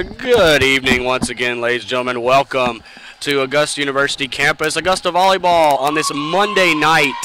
Good evening once again, ladies and gentlemen. Welcome to Augusta University campus. Augusta Volleyball on this Monday night.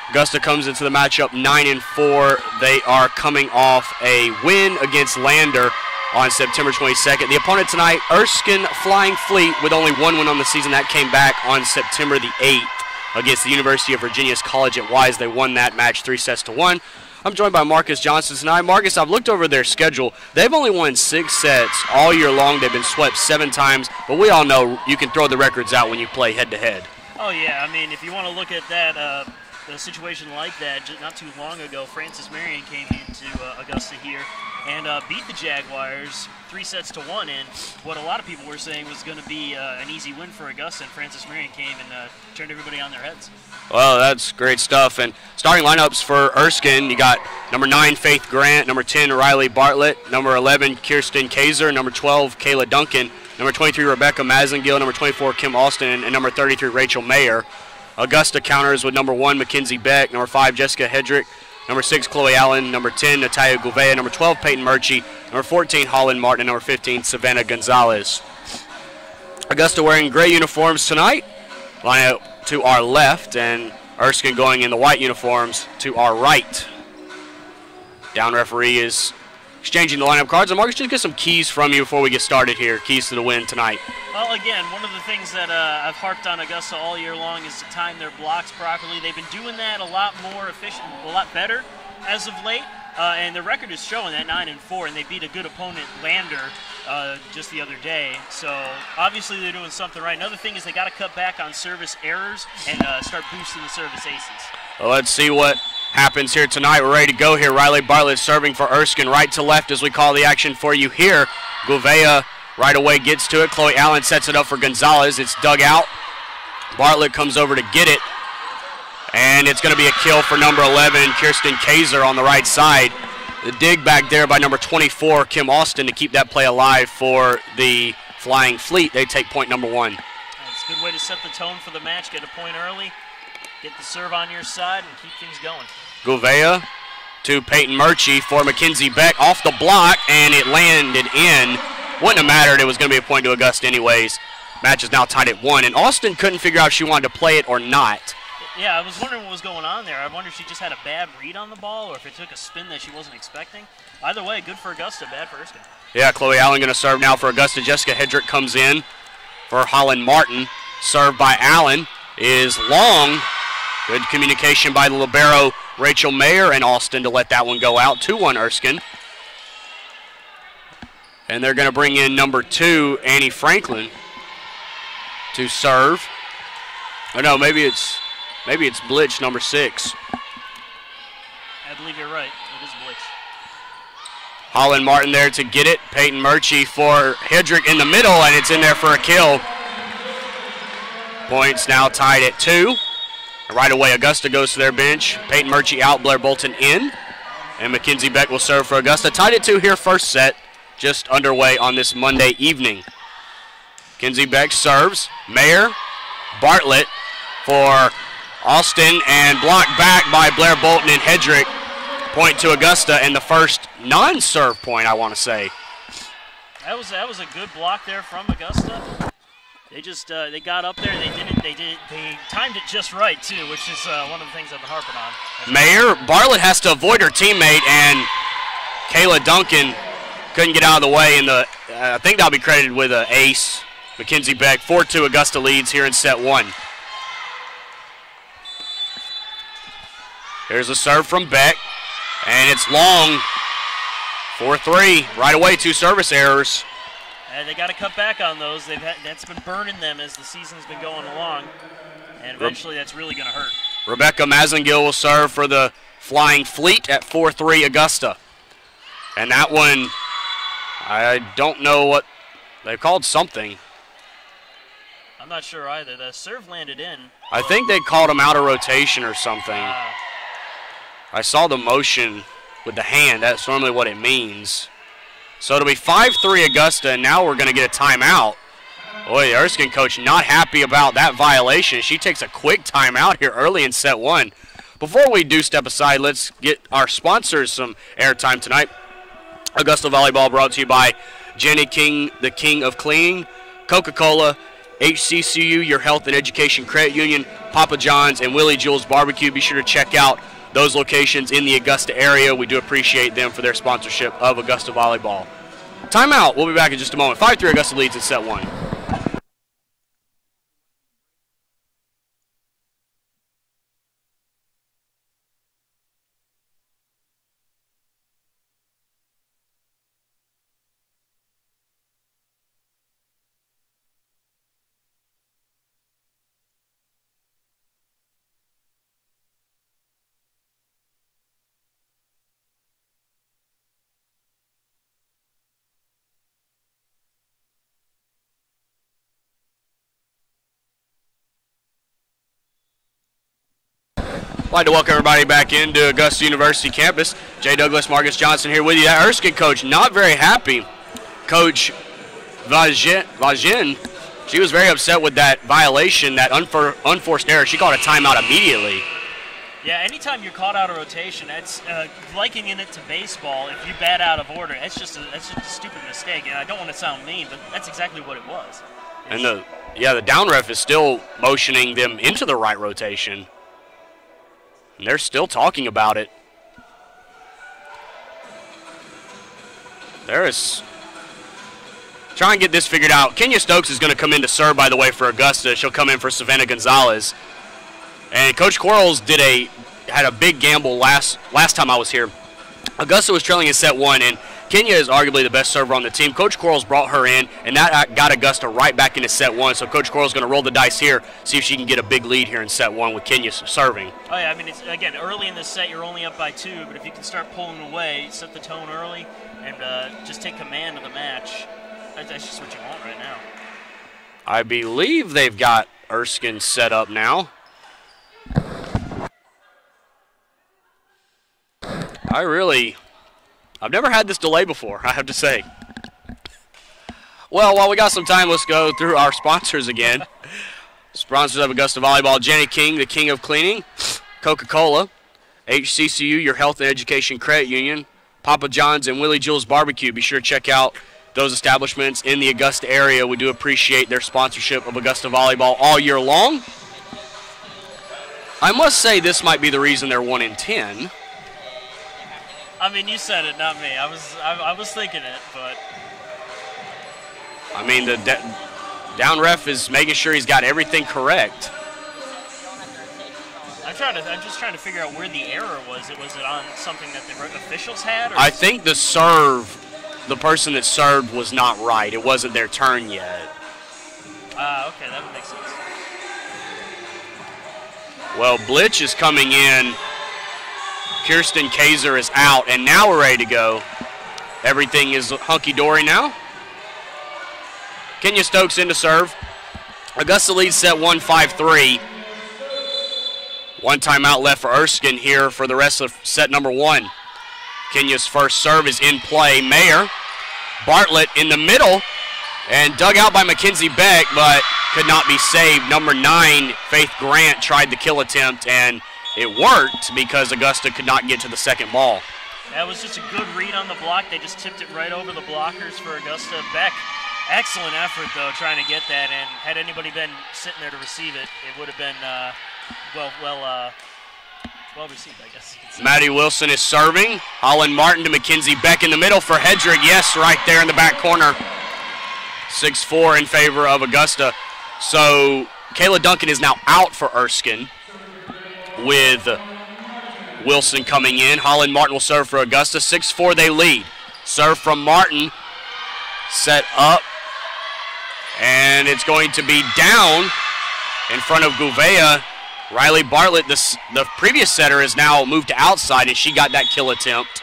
Augusta comes into the matchup 9-4. They are coming off a win against Lander on September 22nd. The opponent tonight, Erskine Flying Fleet, with only one win on the season. That came back on September the 8th against the University of Virginia's College at Wise. They won that match 3-1. I'm joined by Marcus Johnson tonight. Marcus, I've looked over their schedule. They've only won 6 sets all year long. They've been swept 7 times, but we all know you can throw the records out when you play head-to-head. Oh, yeah. I mean, if you want to look at that, a situation like that, not too long ago, Francis Marion came into Augusta here and beat the Jaguars 3-1 in what a lot of people were saying was going to be an easy win for Augusta, and Francis Marion came and turned everybody on their heads. Well, that's great stuff. And starting lineups for Erskine, you got number 9, Faith Grant, number 10, Riley Bartlett, number 11, Kirsten Kaiser, number 12, Kayla Duncan, number 23, Rebecca Mazengill, number 24, Kim Austin, and number 33, Rachel Mayer. Augusta counters with number 1, Mackenzie Beck, number 5, Jessica Hedrick, number 6, Chloe Allen, number 10, Natalia Gouveia, number 12, Peyton Murchie, number 14, Holland Martin, and number 15, Savannah Gonzalez. Augusta wearing gray uniforms tonight. Line up to our left, and Erskine going in the white uniforms to our right. Down referee is exchanging the lineup cards. And Marcus, just get some keys from you before we get started here. Keys to the win tonight. Well, again, one of the things that I've harped on Augusta all year long is to time their blocks properly. They've been doing that a lot more efficient, a lot better as of late. And the record is showing that 9-4, and they beat a good opponent, Lander, just the other day. So obviously they're doing something right. Another thing is they got to cut back on service errors and start boosting the service aces. Well, let's see what happens here tonight. We're ready to go here. Riley Bartlett serving for Erskine, right to left as we call the action for you here. Gouveia right away gets to it. Chloe Allen sets it up for Gonzalez. It's dug out. Bartlett comes over to get it. And it's going to be a kill for number 11, Kirsten Kaiser on the right side. The dig back there by number 24, Kim Austin, to keep that play alive for the Flying Fleet. They take point number 1. It's a good way to set the tone for the match, get a point early, get the serve on your side, and keep things going. Gouveia to Peyton Murchie for Mackenzie Beck off the block, and it landed in. Wouldn't have mattered. It was going to be a point to Augusta anyways. Match is now tied at 1, and Austin couldn't figure out if she wanted to play it or not. Yeah, I was wondering what was going on there. I wonder if she just had a bad read on the ball or if it took a spin that she wasn't expecting. Either way, good for Augusta, bad for Erskine. Yeah, Chloe Allen going to serve now for Augusta. Jessica Hedrick comes in for Holland Martin. Served by Allen is long. Good communication by the libero, Rachel Mayer, and Austin to let that one go out. 2-1 Erskine. And they're going to bring in number 2, Annie Franklin, to serve. Oh, no, maybe it's Blitch, number 6. I believe you're right. It is Blitch. Holland Martin there to get it. Peyton Murchie for Hedrick in the middle, and it's in there for a kill. Points now tied at 2. Right away, Augusta goes to their bench. Peyton Murchie out, Blair Bolton in. And Mackenzie Beck will serve for Augusta. Tied at 2 here, first set, just underway on this Monday evening. Mackenzie Beck serves. Mayer, Bartlett for Austin, and blocked back by Blair Bolton and Hedrick. Point to Augusta, and the first non-serve point, I want to say. That was a good block there from Augusta. They just they got up there. They timed it just right too, which is one of the things I've been harping on. Mayer, Bartlett has to avoid her teammate, and Kayla Duncan couldn't get out of the way. And I think that'll be credited with an ace. Mackenzie Beck, 4-2 Augusta leads here in set 1. Here's a serve from Beck, and it's long. 4-3. Right away, 2 service errors. And they got to cut back on those. That's been burning them as the season's been going along, and eventually that's really going to hurt. Rebecca Mazengill will serve for the Flying Fleet at 4-3 Augusta. And that one, I don't know what they called something. I'm not sure either. The serve landed in. I think they called him out of rotation or something. I saw the motion with the hand. That's normally what it means. So it'll be 5-3 Augusta, and now we're going to get a timeout. Boy, the Erskine coach not happy about that violation. She takes a quick timeout here early in set 1. Before we do step aside, let's get our sponsors some airtime tonight. Augusta Volleyball brought to you by Jenny King, the king of cleaning, Coca-Cola, HCCU, your health and education credit union, Papa John's, and Willie Jules Barbecue. Be sure to check out those locations in the Augusta area. We do appreciate them for their sponsorship of Augusta Volleyball. Timeout. We'll be back in just a moment. 5-3 Augusta leads in set one. I'd like to welcome everybody back into Augusta University campus. Jay Douglas, Marcus Johnson here with you. That Erskine coach not very happy. Coach Vagin, she was very upset with that violation, that unforced error. She called a timeout immediately. Yeah, anytime you're caught out of rotation, that's likening it to baseball. If you bat out of order, that's just a stupid mistake. And I don't want to sound mean, but that's exactly what it was. And the down ref is still motioning them into the right rotation. And they're still talking about it. There is trying to get this figured out. Kenya Stokes is going to come in to serve, by the way, for Augusta. She'll come in for Savannah Gonzalez. And Coach Quarles had a big gamble last time I was here. Augusta was trailing in set one, and Kenya is arguably the best server on the team. Coach Quarles brought her in, and that got Augusta right back into set one. So Coach Quarles is going to roll the dice here, see if she can get a big lead here in set one with Kenya serving. Oh, yeah, I mean, again, early in this set, you're only up by 2, but if you can start pulling away, set the tone early, and just take command of the match, that's just what you want right now. I believe they've got Erskine set up now. I've never had this delay before, I have to say. Well, while we got some time, let's go through our sponsors again. Sponsors of Augusta Volleyball: Jenny King, the king of cleaning, Coca-Cola, HCCU, your health and education credit union, Papa John's, and Willie Jules Barbecue. Be sure to check out those establishments in the Augusta area. We do appreciate their sponsorship of Augusta Volleyball all year long. I must say this might be the reason they're 1-10. I mean, you said it, not me. I was thinking it, but I mean, the down ref is making sure he's got everything correct. I'm just trying to figure out where the error was. Was it on something that the officials had? Or I think the person that served was not right. It wasn't their turn yet. Okay, that would make sense. Well, Blitch is coming in. Kirsten Kaiser is out, and now we're ready to go. Everything is hunky-dory now. Kenya Stokes in to serve. Augusta leads set 1, 5-3. One timeout left for Erskine here for the rest of set number 1. Kenya's first serve is in play. Mayer, Bartlett in the middle, and dug out by Mackenzie Beck, but could not be saved. Number 9, Faith Grant, tried the kill attempt, and it worked because Augusta could not get to the second ball. That was just a good read on the block. They just tipped it right over the blockers for Augusta. Beck, excellent effort, though, trying to get that. And had anybody been sitting there to receive it, it would have been well received, I guess. Maddie Wilson is serving. Holland Martin to Mackenzie Beck in the middle for Hedrick. Yes, right there in the back corner. 6-4 in favor of Augusta. So Kayla Duncan is now out for Erskine, with Wilson coming in. Holland Martin will serve for Augusta. 6-4 they lead. Serve from Martin. Set up. And it's going to be down in front of Gouveia. Riley Bartlett, the previous setter, is now moved to outside, and she got that kill attempt.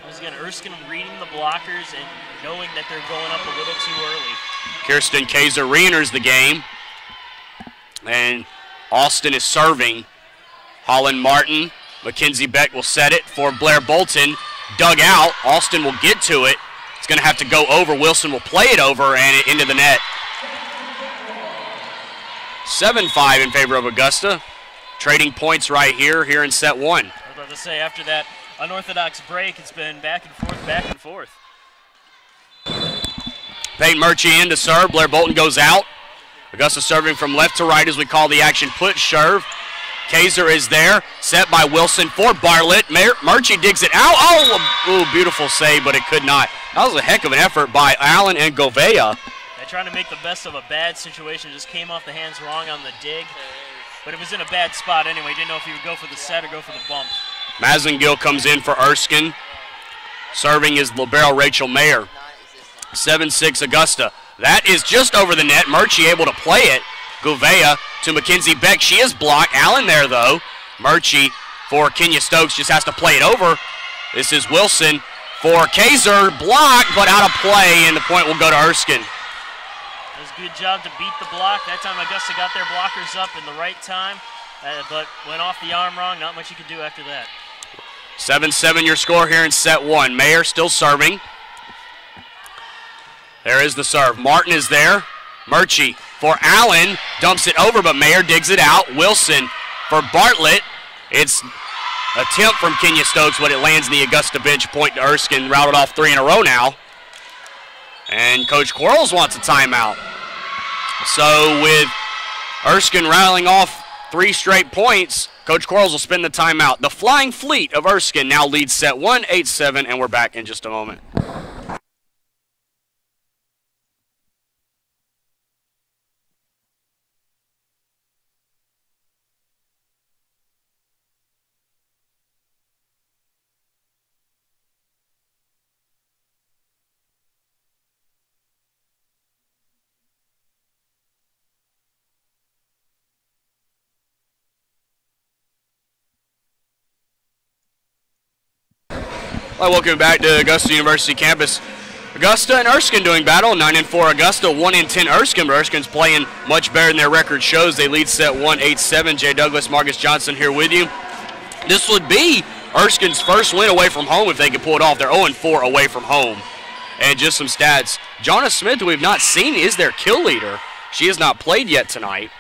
Once again, Erskine reading the blockers and knowing that they're going up a little too early. Kirsten Kaiser re-enters the game. And Austin is serving. Holland Martin, Mackenzie Beck will set it for Blair Bolton. Dug out. Austin will get to it. It's going to have to go over. Wilson will play it over and into the net. 7-5 in favor of Augusta. Trading points right here in set 1. I was about to say, after that unorthodox break, it's been back and forth, back and forth. Peyton Murchie in to serve. Blair Bolton goes out. Augusta serving from left to right as we call the action push serve. Kaiser is there, set by Wilson for Bartlett. Murchie digs it out. Oh, beautiful save, but it could not. That was a heck of an effort by Allen and Govea. They're trying to make the best of a bad situation. Just came off the hands wrong on the dig. But it was in a bad spot anyway. Didn't know if he would go for the set or go for the bump. Mazengill comes in for Erskine. Serving is libero Rachel Mayer. 7-6 Augusta. That is just over the net. Murchie able to play it. Govea to Mackenzie Beck. She is blocked. Allen there, though. Murchie for Kenya Stokes just has to play it over. This is Wilson for Kaiser. Blocked, but out of play, and the point will go to Erskine. It was a good job to beat the block. That time Augusta got their blockers up in the right time, but went off the arm wrong. Not much you could do after that. 7-7 your score here in set one. Mayer still serving. There is the serve. Martin is there. Murchie for Allen. Dumps it over, but Mayer digs it out. Wilson for Bartlett. It's an attempt from Kenya Stokes, but it lands in the Augusta bench. Point to Erskine. Routed off 3 in a row now. And Coach Quarles wants a timeout. So with Erskine rattling off 3 straight points, Coach Quarles will spin the timeout. The Flying Fleet of Erskine now leads set 1, 8-7, and we're back in just a moment. Well, welcome back to Augusta University campus. Augusta and Erskine doing battle. 9-4 Augusta, 1-10 Erskine. But Erskine's playing much better than their record shows. They lead set 1, 8-7. Jay Douglas, Marcus Johnson here with you. This would be Erskine's first win away from home if they could pull it off. They're 0-4 away from home. And just some stats. Jonna Smith, who we've not seen, is their kill leader. She has not played yet tonight.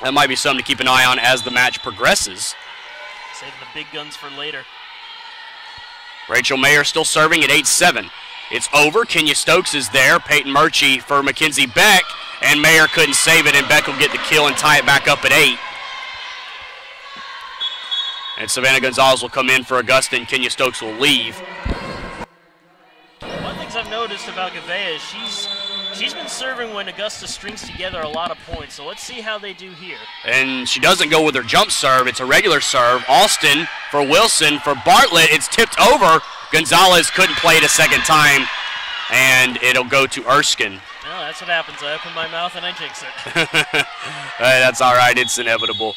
That might be something to keep an eye on as the match progresses. Saving the big guns for later. Rachel Mayer still serving at 8-7. It's over. Kenya Stokes is there. Peyton Murchie for Mackenzie Beck. And Mayer couldn't save it, and Beck will get the kill and tie it back up at 8. And Savannah Gonzalez will come in for Augusta, and Kenya Stokes will leave. One of the things I've noticed about Govea is she's been serving when Augusta strings together a lot of points. So let's see how they do here. And she doesn't go with her jump serve. It's a regular serve. Austin for Wilson. For Bartlett, it's tipped over. Gonzalez couldn't play it a second time, and it'll go to Erskine. Well, that's what happens. I open my mouth and I jinx it. That's all right. It's inevitable.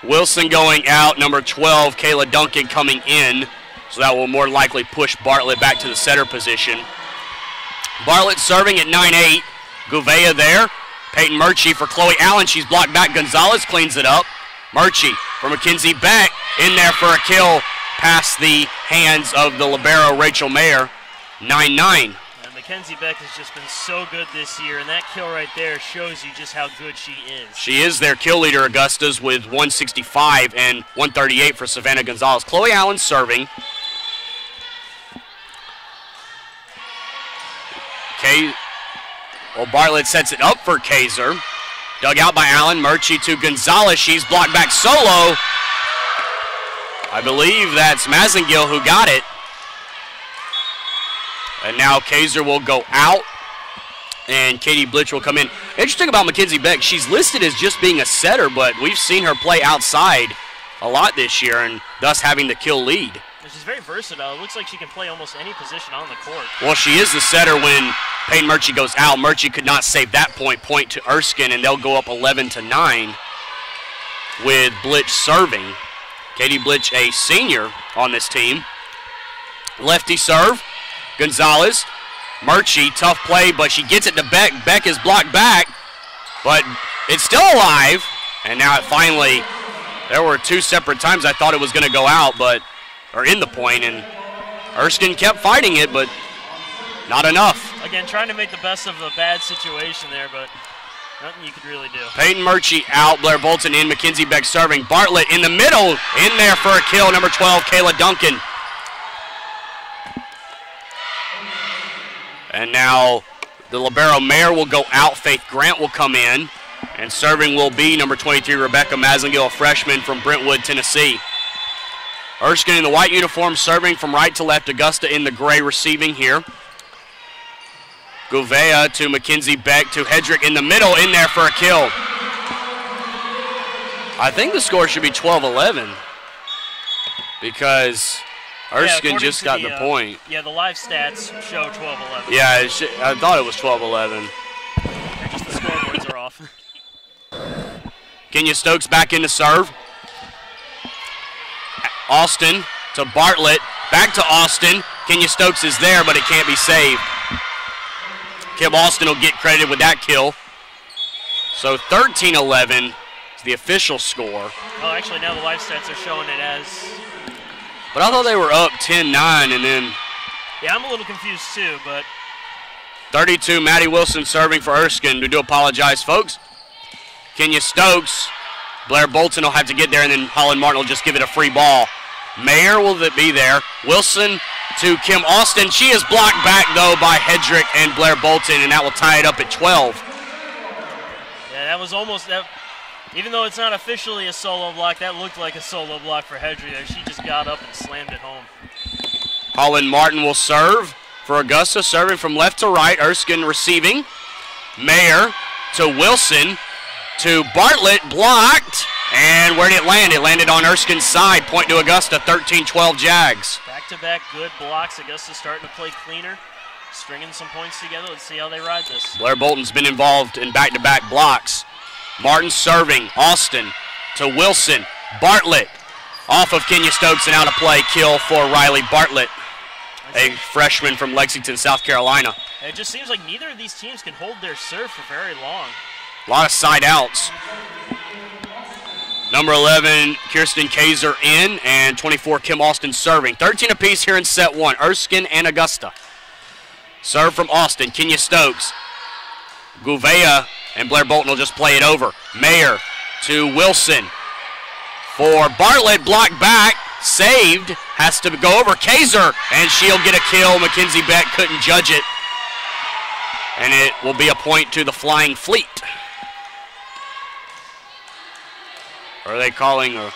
Wilson going out. Number 12, Kayla Duncan coming in. So that will more likely push Bartlett back to the setter position. Bartlett serving at 9-8. Govea there. Peyton Murchie for Chloe Allen. She's blocked back. Gonzalez cleans it up. Murchie for Mackenzie Beck. In there for a kill past the hands of the libero Rachel Mayer. 9-9. Mackenzie Beck has just been so good this year, and that kill right there shows you just how good she is. She is their kill leader, Augusta's, with 165 and 138 for Savannah Gonzalez. Chloe Allen serving. Well, Bartlett sets it up for Kaiser. Dug out by Allen. Murchie to Gonzalez. She's blocked back solo. I believe that's Mazengill who got it. And now Kaiser will go out, and Katie Blitch will come in. Interesting about Mackenzie Beck, she's listed as just being a setter, but we've seen her play outside a lot this year, and thus having the kill lead. She's very versatile. It looks like she can play almost any position on the court. Well, she is the setter when Peyton Murchie goes out. Murchie could not save that point to Erskine, and they'll go up 11-9 with Blitch serving. Katie Blitch, a senior on this team. Lefty serve. Gonzalez, Murchie, tough play, but she gets it to Beck. Beck is blocked back, but it's still alive. And now it finally, there were 2 separate times I thought it was going to go out, or in the point, and Erskine kept fighting it, but not enough. Again, trying to make the best of a bad situation there, but nothing you could really do. Peyton Murchie out, Blair Bolton in, Mackenzie Beck serving. Bartlett in the middle, in there for a kill, number 12, Kayla Duncan. And now the libero Mayer will go out. Faith Grant will come in. And serving will be number 23, Rebecca Mazengill, a freshman from Brentwood, Tennessee. Erskine in the white uniform serving from right to left. Augusta in the gray receiving here. Gouveia to Mackenzie Beck to Hedrick in the middle, in there for a kill. I think the score should be 12-11 because Erskine just got the point. Yeah, the live stats show 12-11. Yeah, I thought it was 12-11. Just the scoreboards are off. Kenya Stokes back in to serve. Austin to Bartlett. Back to Austin. Kenya Stokes is there, but it can't be saved. Kim Austin will get credited with that kill. So 13-11 is the official score. Oh, actually, now the live stats are showing it as... But I thought they were up 10-9 and then... Yeah, I'm a little confused too, but... 32, Maddie Wilson serving for Erskine. We do apologize, folks. Kenya Stokes. Blair Bolton will have to get there, and then Holland Martin will just give it a free ball. Mayer will be there. Wilson to Kim Austin. She is blocked back, though, by Hedrick and Blair Bolton, and that will tie it up at 12. Yeah, that was almost that. Even though it's not officially a solo block, that looked like a solo block for Hedrick there. She just got up and slammed it home. Holland Martin will serve for Augusta, serving from left to right. Erskine receiving. Mayer to Wilson to Bartlett, blocked. And where did it land? It landed on Erskine's side. Point to Augusta, 13-12 Jags. Back-to-back good blocks. Augusta starting to play cleaner, stringing some points together. Let's see how they ride this. Blair Bolton's been involved in back-to-back blocks. Martin serving. Austin to Wilson. Bartlett off of Kenya Stokes and out of play. Kill for Riley Bartlett, a freshman from Lexington, South Carolina. It just seems like neither of these teams can hold their serve for very long. A lot of side outs. Number 11, Kirsten Kaiser in, and 24, Kim Austin serving. 13 apiece here in set one, Erskine and Augusta. Serve from Austin, Kenya Stokes. Gouveia and Blair Bolton will just play it over. Mayer to Wilson. For Bartlett, blocked back, saved, has to go over Kaiser, and she'll get a kill. Mackenzie Beck couldn't judge it. And it will be a point to the Flying Fleet. Or are they calling a...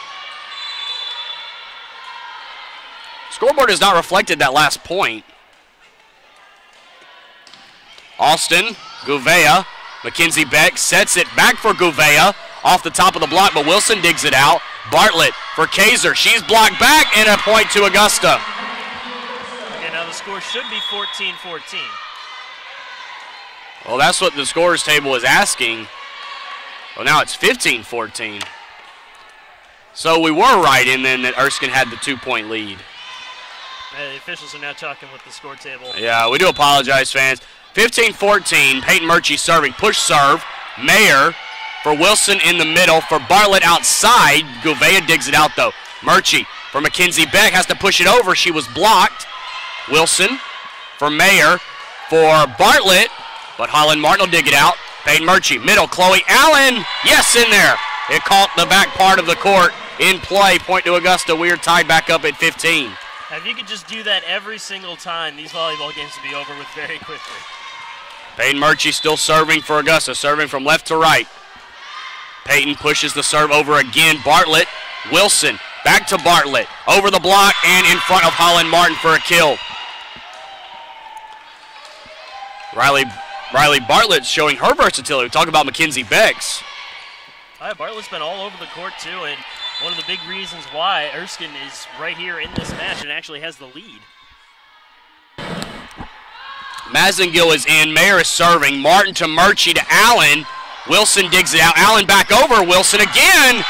Scoreboard has not reflected that last point. Austin, Gouveia, Mackenzie Beck sets it back for Gouveia. Off the top of the block, but Wilson digs it out. Bartlett for Kaiser. She's blocked back, and a point to Augusta. Okay, now the score should be 14-14. Well, that's what the scorers table is asking. Well, now it's 15-14. So we were right in then that Erskine had the 2-point lead. The officials are now talking with the score table. Yeah, we do apologize, fans. 15-14, Peyton Murchie serving. Push serve. Mayer for Wilson in the middle. For Bartlett outside. Gouveia digs it out, though. Murchie for Mackenzie Beck. Has to push it over. She was blocked. Wilson for Mayer. For Bartlett. But Holland Martin will dig it out. Peyton Murchie, middle. Chloe Allen. Yes, in there. It caught the back part of the court. In play, point to Augusta. We are tied back up at 15. Now, if you could just do that every single time, these volleyball games would be over with very quickly. Peyton Murchie still serving for Augusta, serving from left to right. Peyton pushes the serve over again. Bartlett, Wilson, back to Bartlett. Over the block and in front of Holland Martin for a kill. Riley Bartlett showing her versatility. Talk about Mackenzie Beck's. Bartlett's been all over the court, too, and one of the big reasons why Erskine is right here in this match and actually has the lead. Mazengill is in. Mayer is serving. Martin to Murchie to Allen. Wilson digs it out. Allen back over. Wilson again.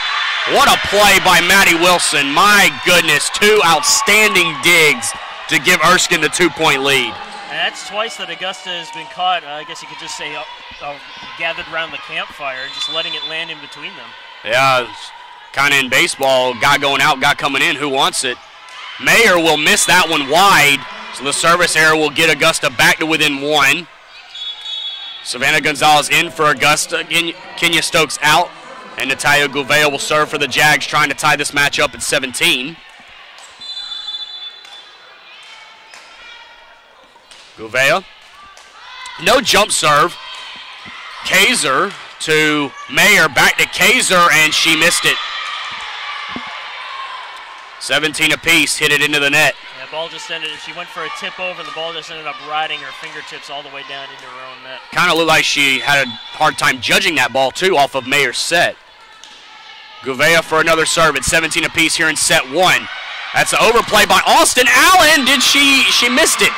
What a play by Maddie Wilson. My goodness, two outstanding digs to give Erskine the 2-point lead. And that's twice that Augusta has been caught, I guess you could just say, gathered around the campfire and just letting it land in between them. Yeah, kind of in baseball, guy going out, guy coming in, who wants it? Mayer will miss that one wide, so the service error will get Augusta back to within one. Savannah Gonzalez in for Augusta. Kenya Stokes out, and Natalia Gouveia will serve for the Jags, trying to tie this match up at 17. Gouveia No jump serve. Kaiser to Mayer, back to Kaiser, and she missed it. 17 apiece, hit it into the net. Yeah, ball just ended, she went for a tip over, and the ball just ended up riding her fingertips all the way down into her own net. Kind of looked like she had a hard time judging that ball, too, off of Mayer's set. Gouveia for another serve at 17 apiece here in set one. That's an overplay by Austin Allen. She missed it.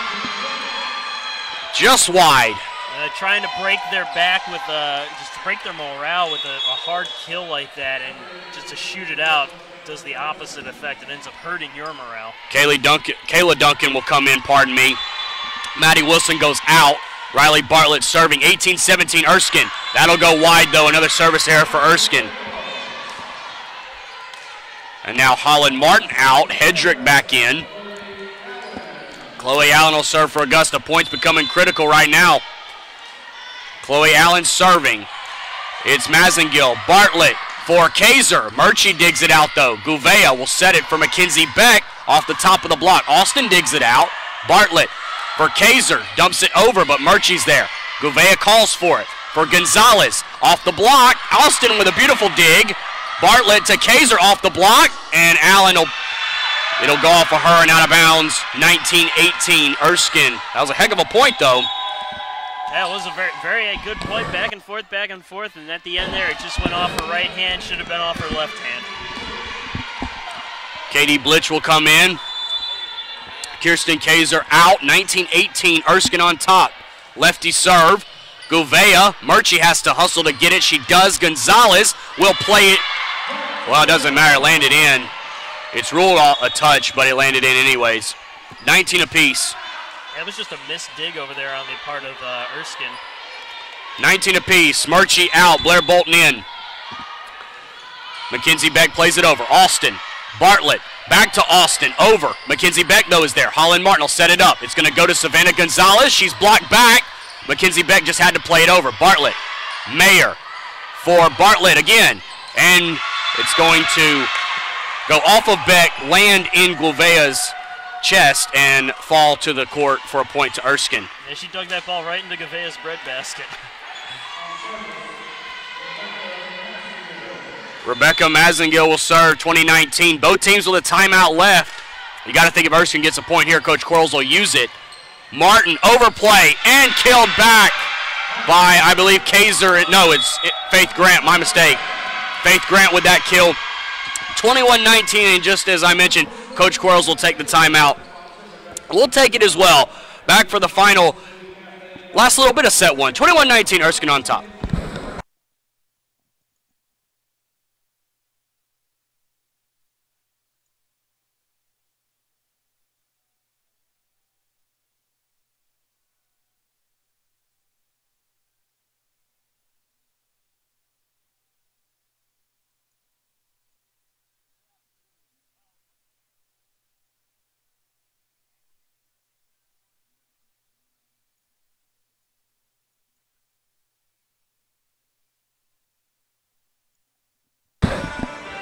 Just wide. Trying to break their back with just to break their morale with a hard kill like that, and just to shoot it out does the opposite effect. It ends up hurting your morale. Kayla Duncan will come in, pardon me. Maddie Wilson goes out. Riley Bartlett serving. 18-17 Erskine. That'll go wide, though. Another service error for Erskine. And now Holland Martin out. Hedrick back in. Chloe Allen will serve for Augusta. Points becoming critical right now. Chloe Allen serving. It's Mazengill. Bartlett for Kaiser. Murchie digs it out, though. Gouveia will set it for Mackenzie Beck off the top of the block. Austin digs it out. Bartlett for Kaiser. Dumps it over, but Murchie's there. Gouveia calls for it. For Gonzalez off the block. Austin with a beautiful dig. Bartlett to Kaiser off the block, and Allen it'll go off of her and out of bounds. 19-18 Erskine. That was a heck of a point, though. That was a very good point, back and forth, and at the end there, it just went off her right hand, should have been off her left hand. Katie Blitch will come in. Kirsten Kaiser out. 19-18 Erskine on top. Lefty serve. Gouveia. Murchie has to hustle to get it. She does. Gonzalez will play it. Well, it doesn't matter. It landed in. It's ruled a touch, but it landed in anyways. 19 apiece. That was just a missed dig over there on the part of Erskine. 19 apiece. Murchie out. Blair Bolton in. Mackenzie Beck plays it over. Austin. Bartlett. Back to Austin. Over. Mackenzie Beck, though, is there. Holland Martin will set it up. It's going to go to Savannah Gonzalez. She's blocked back. Mackenzie Beck just had to play it over. Bartlett. Mayer for Bartlett again. And it's going to go off of Beck, land in Gouveia's chest, and fall to the court for a point to Erskine. Yeah, she dug that ball right into Gouveia's breadbasket. Rebecca Mazengill will serve. 2019. Both teams with a timeout left. You got to think if Erskine gets a point here, Coach Quarles will use it. Martin overplay and killed back by, I believe, Kaiser. No, it's Faith Grant. My mistake. Faith Grant with that kill. 21-19, and just as I mentioned, Coach Quarles will take the timeout. We'll take it as well. Back for the final, last little bit of set one. 21-19, Erskine on top.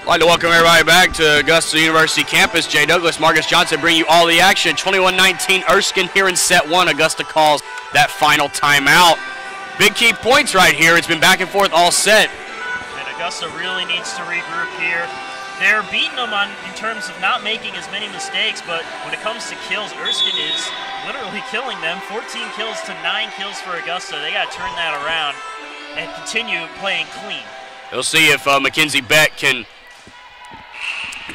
I'd like to welcome everybody back to Augusta University campus. Jay Douglas, Marcus Johnson bring you all the action. 21-19 Erskine here in set one. Augusta calls that final timeout. Big key points right here. It's been back and forth all set. And Augusta really needs to regroup here. They're beating them in terms of not making as many mistakes, but when it comes to kills, Erskine is literally killing them. 14 kills to 9 kills for Augusta. They got to turn that around and continue playing clean. We'll see if Mackenzie Beck can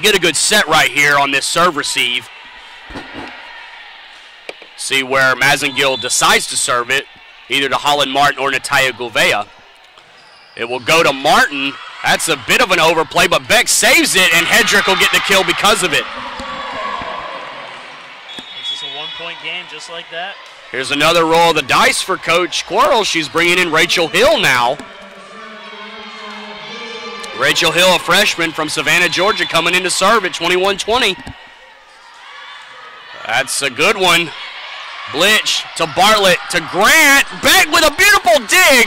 get a good set right here on this serve receive. See where Mazengill decides to serve it, either to Holland Martin or Natalia Gouveia. It will go to Martin. That's a bit of an overplay, but Beck saves it, and Hedrick will get the kill because of it. This is a one-point game just like that. Here's another roll of the dice for Coach Quarles. She's bringing in Rachel Hill now. Rachel Hill, a freshman from Savannah, Georgia, coming in to serve at 21-20. That's a good one. Blitch to Bartlett to Grant. Beck with a beautiful dig,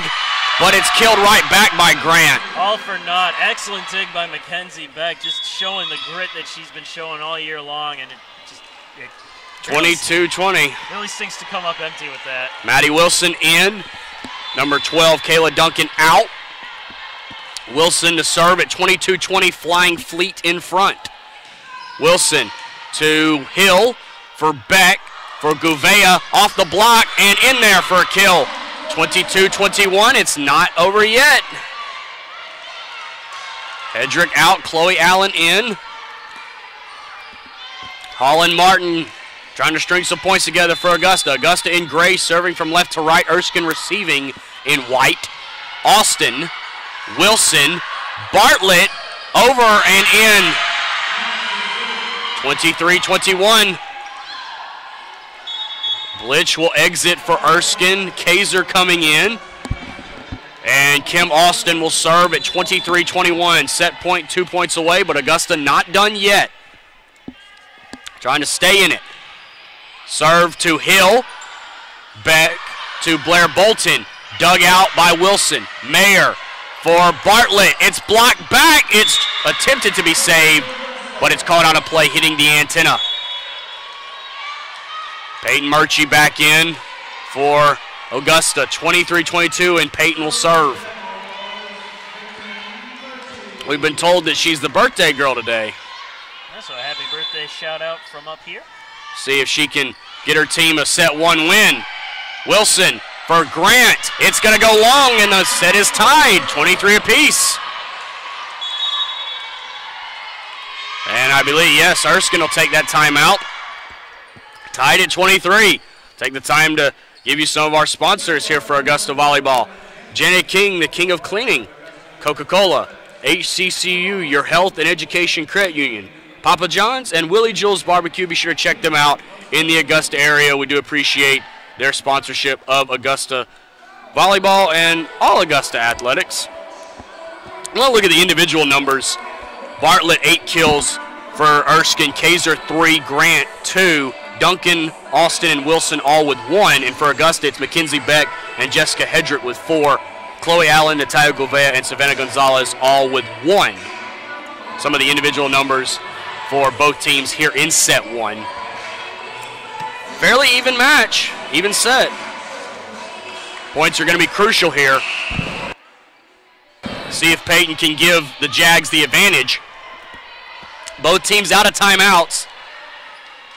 but it's killed right back by Grant. All for naught. Excellent dig by Mackenzie Beck, just showing the grit that she's been showing all year long, and it 22-20. Really stinks to come up empty with that. Maddie Wilson in. Number 12, Kayla Duncan out. Wilson to serve at 22-20, Flying Fleet in front. Wilson to Hill for Beck, for Gouveia, off the block and in there for a kill. 22-21, it's not over yet. Hedrick out, Chloe Allen in. Holland Martin trying to string some points together for Augusta. Augusta in gray, serving from left to right. Erskine receiving in white. Austin, Wilson, Bartlett, over and in. 23-21. Blitch will exit for Erskine. Kaiser coming in. And Kim Austin will serve at 23-21. Set point 2 points away, but Augusta not done yet. Trying to stay in it. Serve to Hill. Back to Blair Bolton. Dug out by Wilson. Mayer for Bartlett. It's blocked back. It's attempted to be saved, but it's caught on a play hitting the antenna. Peyton Murchie back in for Augusta. 23-22, and Peyton will serve. We've been told that she's the birthday girl today. So a happy birthday shout out from up here. See if she can get her team a set one win. Wilson for Grant. It's going to go long, and the set is tied, 23 apiece. And I believe, yes, Erskine will take that timeout. Tied at 23. Take the time to give you some of our sponsors here for Augusta Volleyball. Janet King, the king of cleaning. Coca-Cola. HCCU, your health and education credit union. Papa John's and Willie Jules Barbecue. Be sure to check them out in the Augusta area. We do appreciate their sponsorship of Augusta Volleyball and all Augusta athletics. Well, look at the individual numbers. Bartlett, 8 kills for Erskine. Kaiser, 3. Grant, 2. Duncan, Austin, and Wilson all with 1. And for Augusta, it's Mackenzie Beck and Jessica Hedrick with 4. Chloe Allen, Natalia Gouveia, and Savannah Gonzalez all with 1. Some of the individual numbers for both teams here in set 1. Fairly even match, even set. Points are going to be crucial here. See if Peyton can give the Jags the advantage. Both teams out of timeouts.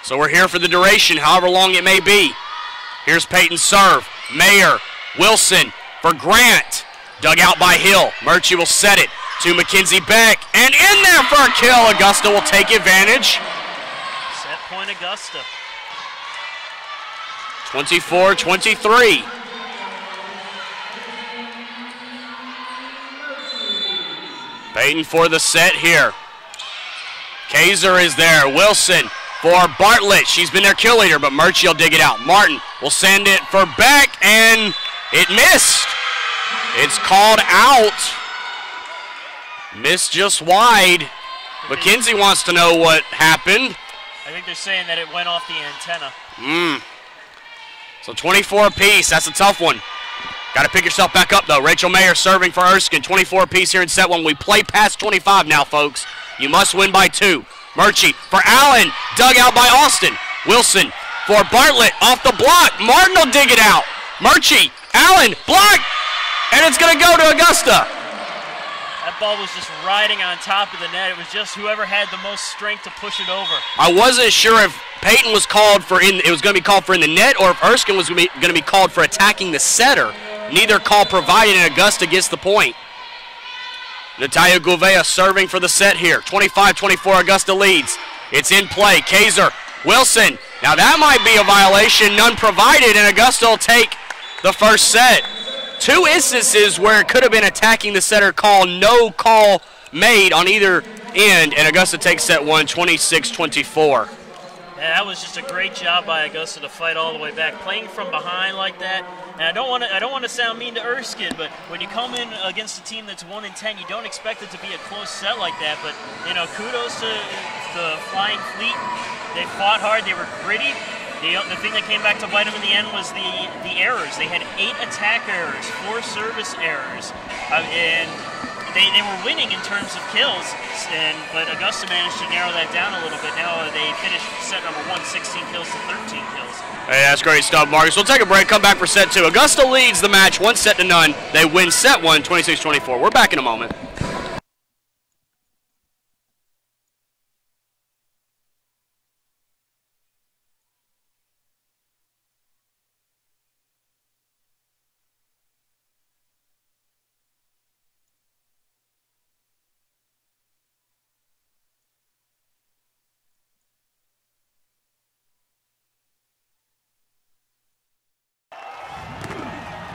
So we're here for the duration, however long it may be. Here's Peyton's serve. Mayer, Wilson for Grant. Dug out by Hill. Murchie will set it to Mackenzie Beck. And in there for a kill. Augusta will take advantage. Set point Augusta. 24-23. Peyton for the set here. Kaiser is there. Wilson for Bartlett. She's been their kill leader, but Murchie will dig it out. Martin will send it for Beck, and it missed. It's called out. Missed just wide. Mackenzie wants to know what happened. I think they're saying that it went off the antenna. So 24 apiece. That's a tough one. Got to pick yourself back up, though. Rachel Mayer serving for Erskine. 24 apiece here in set 1. We play past 25 now, folks. You must win by 2. Murchie for Allen. Dug out by Austin. Wilson for Bartlett. Off the block. Martin will dig it out. Murchie. Allen. Block. And it's going to go to Augusta. That ball was just riding on top of the net. It was just whoever had the most strength to push it over. I wasn't sure if Peyton was called for it was going to be called for in the net, or if Erskine was going to be called for attacking the setter. Neither call provided, and Augusta gets the point. Natalia Gouveia serving for the set here. 25-24, Augusta leads. It's in play. Kaiser, Wilson. Now that might be a violation. None provided, and Augusta will take the first set. 2 instances where it could have been attacking the setter call. No call made on either end, and Augusta takes set 1, 26-24. Yeah, that was just a great job by Augusta to fight all the way back, playing from behind like that. And I don't want to sound mean to Erskine, but when you come in against a team that's 1-10, you don't expect it to be a close set like that. But kudos to the Flying Fleet. They fought hard. They were gritty. The thing that came back to bite them in the end was the errors. They had 8 attack errors, 4 service errors, and they were winning in terms of kills, but Augusta managed to narrow that down a little bit. Now they finished set number 1, 16 kills to 13 kills. Hey, that's great stuff, Marcus. We'll take a break, come back for set 2. Augusta leads the match 1-0. They win set 1, 26-24. We're back in a moment.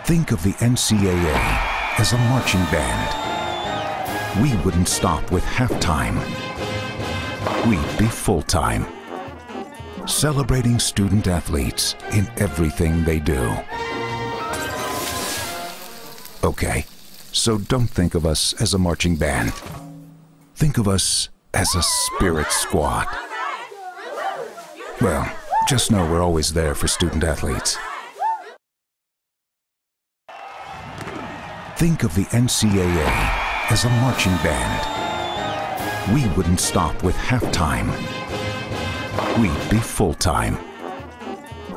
Think of the NCAA as a marching band. We wouldn't stop with halftime. We'd be full-time, celebrating student athletes in everything they do. Okay, so don't think of us as a marching band. Think of us as a spirit squad. Well, just know we're always there for student athletes. Think of the NCAA as a marching band. We wouldn't stop with halftime. We'd be full-time,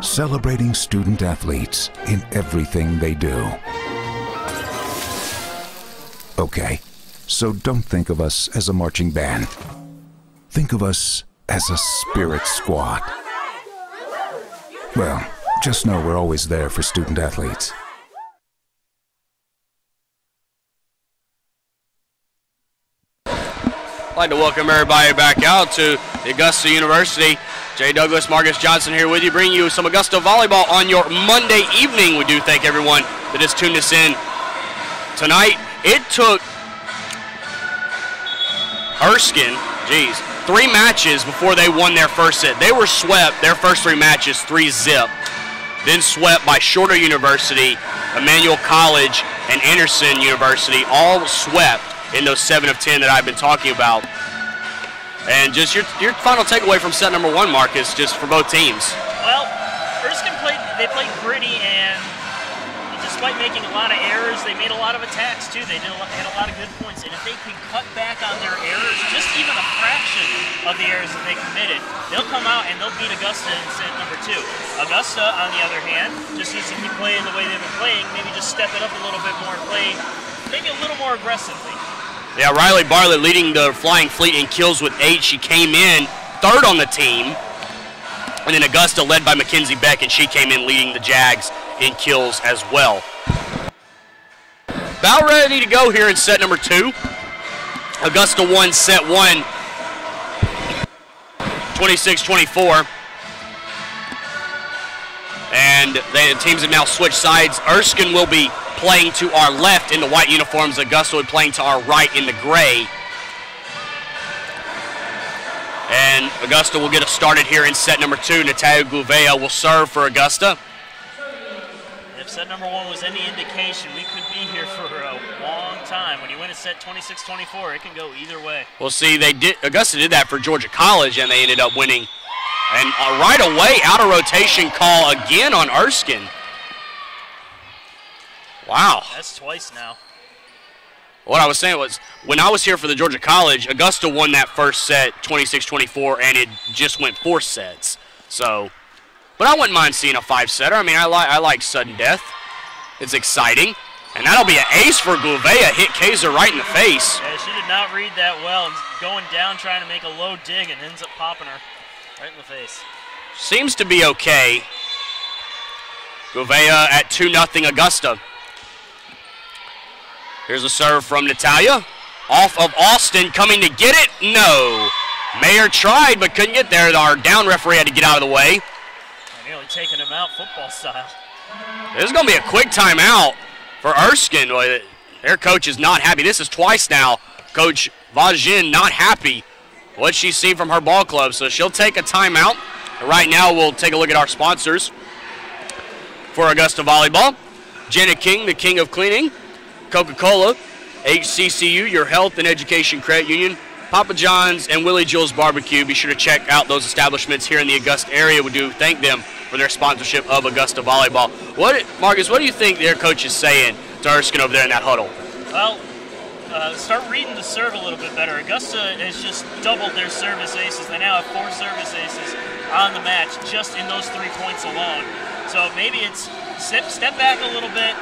celebrating student athletes in everything they do. Okay, so don't think of us as a marching band. Think of us as a spirit squad. Well, just know we're always there for student athletes. I'd like to welcome everybody back out to the Augusta University. Jay Douglas, Marcus Johnson here with you, bringing you some Augusta volleyball on your Monday evening. We do thank everyone that has tuned us in tonight. It took Erskine, 3 matches before they won their first set. They were swept their first 3 matches 3-0. Then swept by Shorter University, Emmanuel College, and Anderson University, all swept in those 7 of 10 that I've been talking about. And just your final takeaway from set number 1, Marcus, just for both teams. Well, Erskine played gritty, and despite making a lot of errors, they made a lot of attacks too. They had a lot of good points, and if they can cut back on their errors, just even a fraction of the errors that they committed, they'll come out and they'll beat Augusta in set number 2. Augusta, on the other hand, just needs to keep playing the way they've been playing, maybe just step it up a little bit more and play maybe a little more aggressively. Yeah, Riley Bartlett leading the Flying Fleet in kills with 8. She came in 3rd on the team. And then Augusta led by Mackenzie Beck, and she came in leading the Jags in kills as well. About ready to go here in set number 2. Augusta won set 1, 26-24. And the teams have now switched sides. Erskine will be playing to our left in the white uniforms. Augusta will be playing to our right in the gray. And Augusta will get us started here in set number 2. Natalia Gouveia will serve for Augusta. If set number 1 was any indication, we could be here for a long time. When you win a set 26-24, it can go either way. Well, see, Augusta did that for Georgia College, and they ended up winning. And right away, out of rotation call again on Erskine. Wow. That's twice now. What I was saying was, when I was here for the Georgia College, Augusta won that first set 26-24, and it just went 4 sets. So, but I wouldn't mind seeing a 5-setter. I mean, I like sudden death. It's exciting. And that'll be an ace for Gouveia. Hit Kaiser right in the face. Yeah, she did not read that well. And going down trying to make a low dig and ends up popping her right in the face. Seems to be okay. Gouveia at 2-0 Augusta. Here's a serve from Natalia. Off of Austin, coming to get it. No. Mayer tried, but couldn't get there. Our down referee had to get out of the way. Nearly taking him out football style. This is going to be a quick timeout for Erskine. Their coach is not happy. This is twice now. Coach Vajin not happy what she's seen from her ball club. So she'll take a timeout. And right now we'll take a look at our sponsors for Augusta Volleyball. Jenna King, the king of cleaning. Coca-Cola, HCCU, your health and education credit union, Papa John's, and Willie Jill's Barbecue. Be sure to check out those establishments here in the Augusta area. We do thank them for their sponsorship of Augusta Volleyball. Marcus, what do you think their coach is saying to Erskine over there in that huddle? Well, start reading the serve a little bit better. Augusta has just doubled their service aces. They now have 4 service aces on the match just in those 3 points alone. So maybe it's step back a little bit,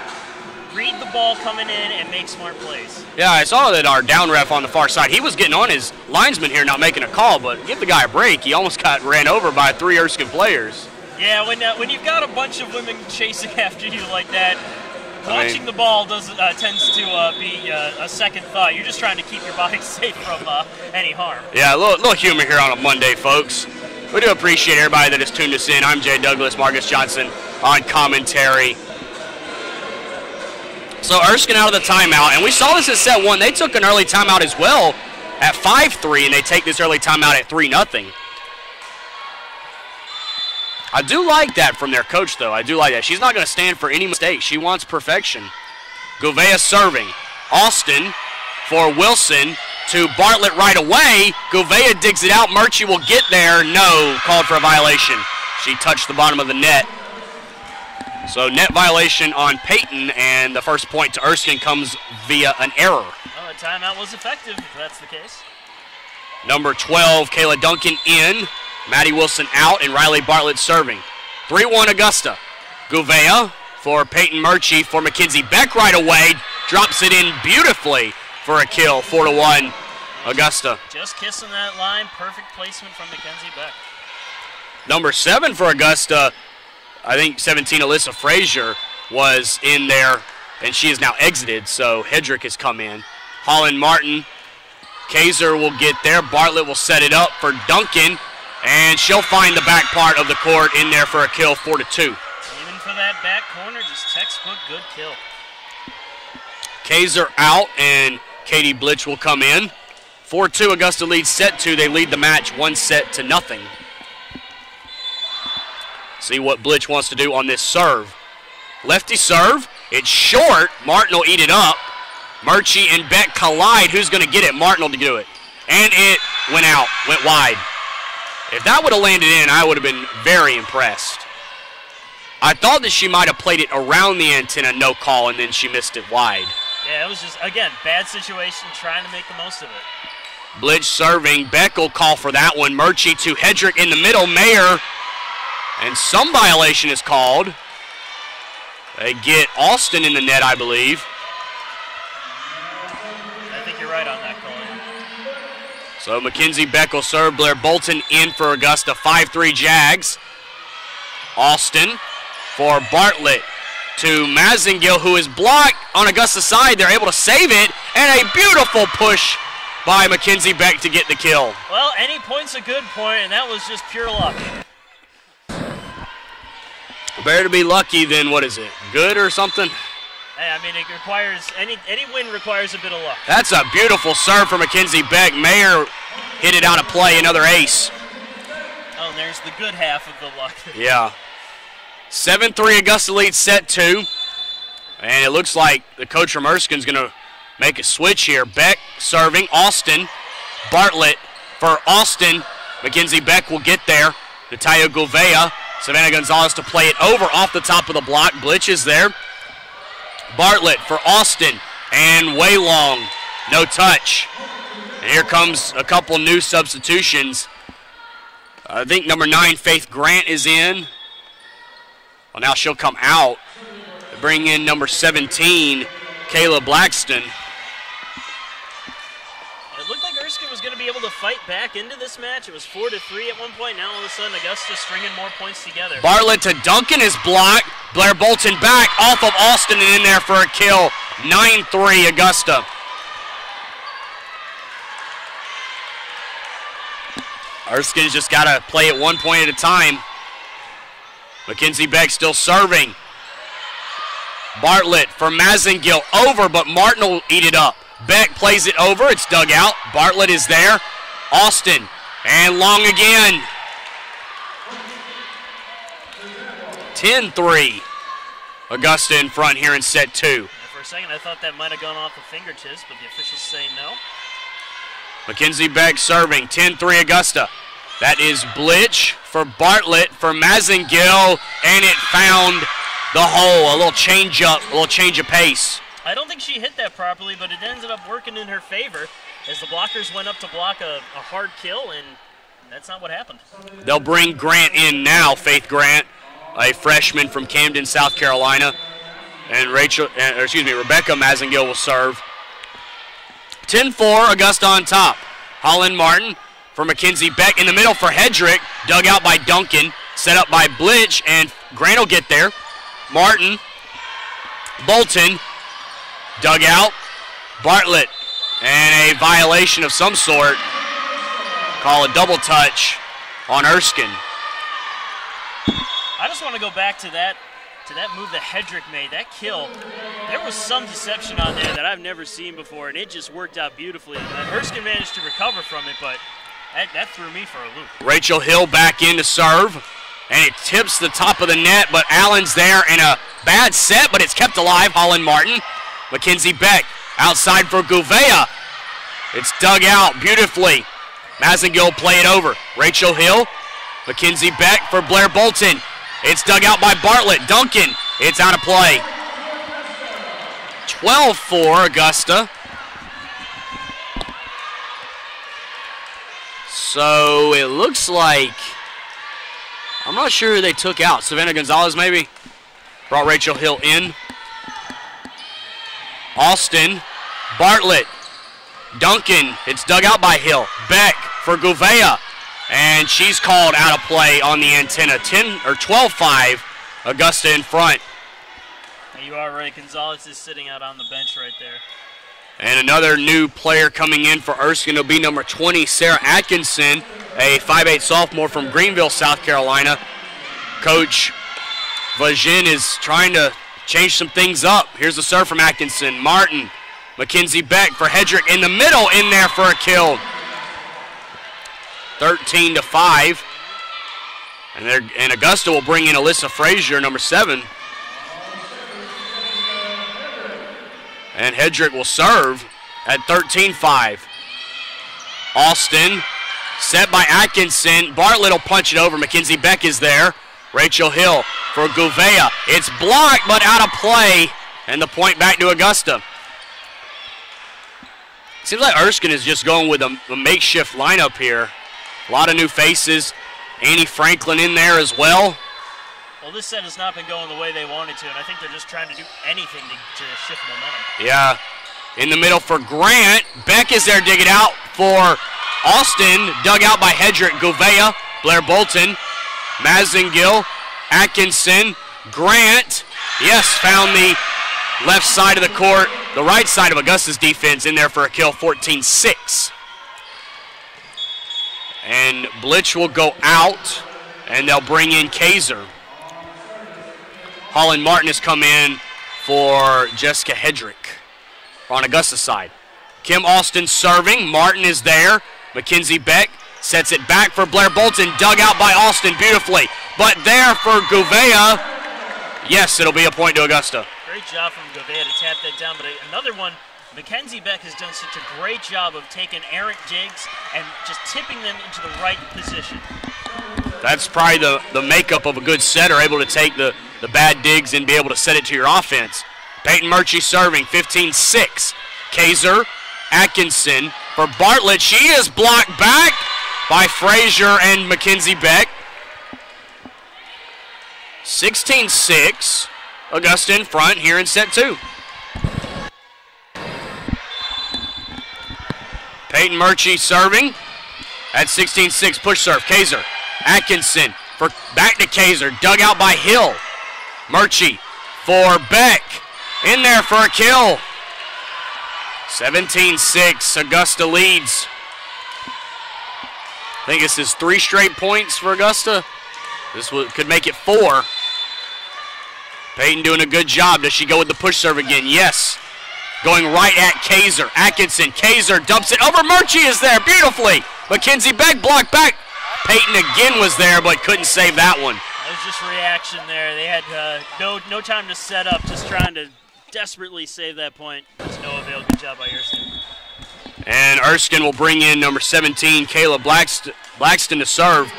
read the ball coming in, and make smart plays. Yeah, I saw that our down ref on the far side, he was getting on his linesman here not making a call, but give the guy a break. He almost got ran over by 3 Erskine players. Yeah, when you've got a bunch of women chasing after you like that, watching the ball tends to be a second thought. You're just trying to keep your body safe from any harm. Yeah, a little humor here on a Monday, folks. We do appreciate everybody that has tuned us in. I'm Jay Douglas, Marcus Johnson on commentary. So Erskine out of the timeout, and we saw this at set 1. They took an early timeout as well at 5-3, and they take this early timeout at 3-0. I do like that from their coach, though. I do like that. She's not going to stand for any mistakes. She wants perfection. Gouveia serving. Austin for Wilson to Bartlett right away. Gouveia digs it out. Murchie will get there. No, called for a violation. She touched the bottom of the net. So net violation on Peyton, and the first point to Erskine comes via an error. Well, the timeout was effective, if that's the case. Number 12, Kayla Duncan in. Maddie Wilson out, and Riley Bartlett serving. 3-1 Augusta. Gouveia for Peyton Murchie for Mackenzie Beck right away. Drops it in beautifully for a kill. 4-1 Augusta. Just kissing that line. Perfect placement from Mackenzie Beck. Number 7 for Augusta, I think 17 Alyssa Frazier was in there, and she is now exited, so Hedrick has come in. Holland Martin. Kaiser will get there. Bartlett will set it up for Duncan. And she'll find the back part of the court in there for a kill, 4-2. Even for that back corner, just textbook good kill. Kaiser out, and Katie Blitch will come in. 4-2, Augusta leads set 2. They lead the match 1-0. See what Blitch wants to do on this serve. Lefty serve. It's short. Martin will eat it up. Murchie and Beck collide. Who's going to get it? Martin will do it. And it went out, went wide. If that would have landed in, I would have been very impressed. I thought that she might have played it around the antenna, no call, and then she missed it wide. Yeah, it was just, again, bad situation, trying to make the most of it. Blitch serving. Beck will call for that one. Murchie to Hedrick in the middle. Mayer. And some violation is called. They get Austin in the net, I believe. I think you're right on that call. So Mackenzie Beck will serve. Blair Bolton in for Augusta. 5-3 Jags. Austin for Bartlett to Mazengill, who is blocked on Augusta's side. They're able to save it, and a beautiful push by Mackenzie Beck to get the kill. Well, any point's a good point, and that was just pure luck. Better to be lucky than, what is it, good or something? Hey, I mean, it requires, any win requires a bit of luck. That's a beautiful serve for Mackenzie Beck. Mayer hit it out of play, another ace. Oh, and there's the good half of the luck. Yeah. 7-3 Augusta leads set 2. And it looks like the coach from Erskine's going to make a switch here. Beck serving. Austin. Bartlett for Austin. Mackenzie Beck will get there. Natalia Gouveia. Savannah Gonzalez to play it over off the top of the block. Blitch is there. Bartlett for Austin. And way long. No touch. And here comes a couple new substitutions. I think number 9, Faith Grant, is in. Well, now she'll come out. They bring in number 17, Kayla Blackston. It looked like Erskine was going to be able to fight back into this match. It was 4-3 at one point. Now all of a sudden, Augusta stringing more points together. Bartlett to Duncan is blocked. Blair Bolton back off of Austin and in there for a kill. 9-3 Augusta. Erskine's just got to play it 1 point at a time. Mackenzie Beck still serving. Bartlett for Mazengill over, but Martin will eat it up. Beck plays it over. It's dug out. Bartlett is there. Austin. And long again. 10-3. Augusta in front here in set 2. And for a second, I thought that might have gone off the fingertips, but the officials say no. Mackenzie Beck serving. 10-3 Augusta. That is Blitch for Bartlett for Mazengill, and it found the hole. A little change up, a little change of pace. I don't think she hit that properly, but it ended up working in her favor as the blockers went up to block a hard kill, and that's not what happened. They'll bring Grant in now, Faith Grant, a freshman from Camden, South Carolina. And Rebecca Mazengill will serve. 10-4, Augusta on top. Holland Martin for Mackenzie Beck in the middle for Hedrick. Dug out by Duncan. Set up by Blitch, and Grant will get there. Martin, Bolton, dug out. Bartlett, and a violation of some sort. Call a double touch on Erskine. I just want to go back to that move that Hedrick made, that kill. There was some deception on there that I've never seen before, and it just worked out beautifully. And Erskine managed to recover from it, but that threw me for a loop. Rachel Hill back in to serve, and it tips the top of the net, but Allen's there in a bad set, but it's kept alive. Holland Martin. Mackenzie Beck outside for Gouveia. It's dug out beautifully. Mazengill play it over. Rachel Hill. Mackenzie Beck for Blair Bolton. It's dug out by Bartlett. Duncan, it's out of play. 12-4, Augusta. So it looks like, I'm not sure who they took out. Savannah Gonzalez maybe brought Rachel Hill in. Austin, Bartlett, Duncan, it's dug out by Hill. Beck for Gouveia. And she's called out of play on the antenna. 12-5, Augusta in front. You are right. Gonzalez is sitting out on the bench right there. And another new player coming in for Erskine will be number 20, Sarah Atkinson, a 5'8 sophomore from Greenville, South Carolina. Coach Vajin is trying to change some things up. Here's the serve from Atkinson. Martin, Mackenzie Beck for Hedrick in the middle, in there for a kill. 13-5, and Augusta will bring in Alyssa Frazier, number 7. And Hedrick will serve at 13-5. Austin, set by Atkinson. Bartlett will punch it over. Mackenzie Beck is there. Rachel Hill for Gouveia. It's blocked, but out of play, and the point back to Augusta. Seems like Erskine is just going with a makeshift lineup here. A lot of new faces. Annie Franklin in there as well. Well, this set has not been going the way they wanted to, and I think they're just trying to do anything to shift momentum. Yeah. In the middle for Grant. Beck is there, dig it out for Austin. Dug out by Hedrick. Gouveia, Blair Bolton, Mazengill, Atkinson, Grant. Yes, found the left side of the court, the right side of Augusta's defense in there for a kill, 14-6. And Blitch will go out, and they'll bring in Kaiser. Holland Martin has come in for Jessica Hedrick on Augusta's side. Kim Austin serving. Martin is there. Mackenzie Beck sets it back for Blair Bolton. Dug out by Austin beautifully. But there for Gouveia. Yes, it'll be a point to Augusta. Great job from Gouveia to tap that down. But another one, Mackenzie Beck has done such a great job of taking errant digs and just tipping them into the right position. That's probably the makeup of a good setter, able to take the bad digs and be able to set it to your offense. Peyton Murchie serving, 15-6. Kaiser, Atkinson for Bartlett. She is blocked back by Frazier and Mackenzie Beck. 16-6. Augusta in front here in set 2. Peyton Murchie serving at 16-6, push serve. Kaiser, Atkinson for back to Kaiser, dug out by Hill. Murchie for Beck, in there for a kill. 17-6, Augusta leads. I think this is 3 straight points for Augusta. This could make it 4. Peyton doing a good job. Does she go with the push serve again? Yes. Going right at Kaiser. Atkinson. Kaiser dumps it over. Murchie is there beautifully. Mackenzie Beck blocked back. Peyton again was there, but couldn't save that one. That was just reaction there. They had no time to set up, just trying to desperately save that point. To no avail. Good job by Erskine. And Erskine will bring in number 17, Kayla Blackston to serve.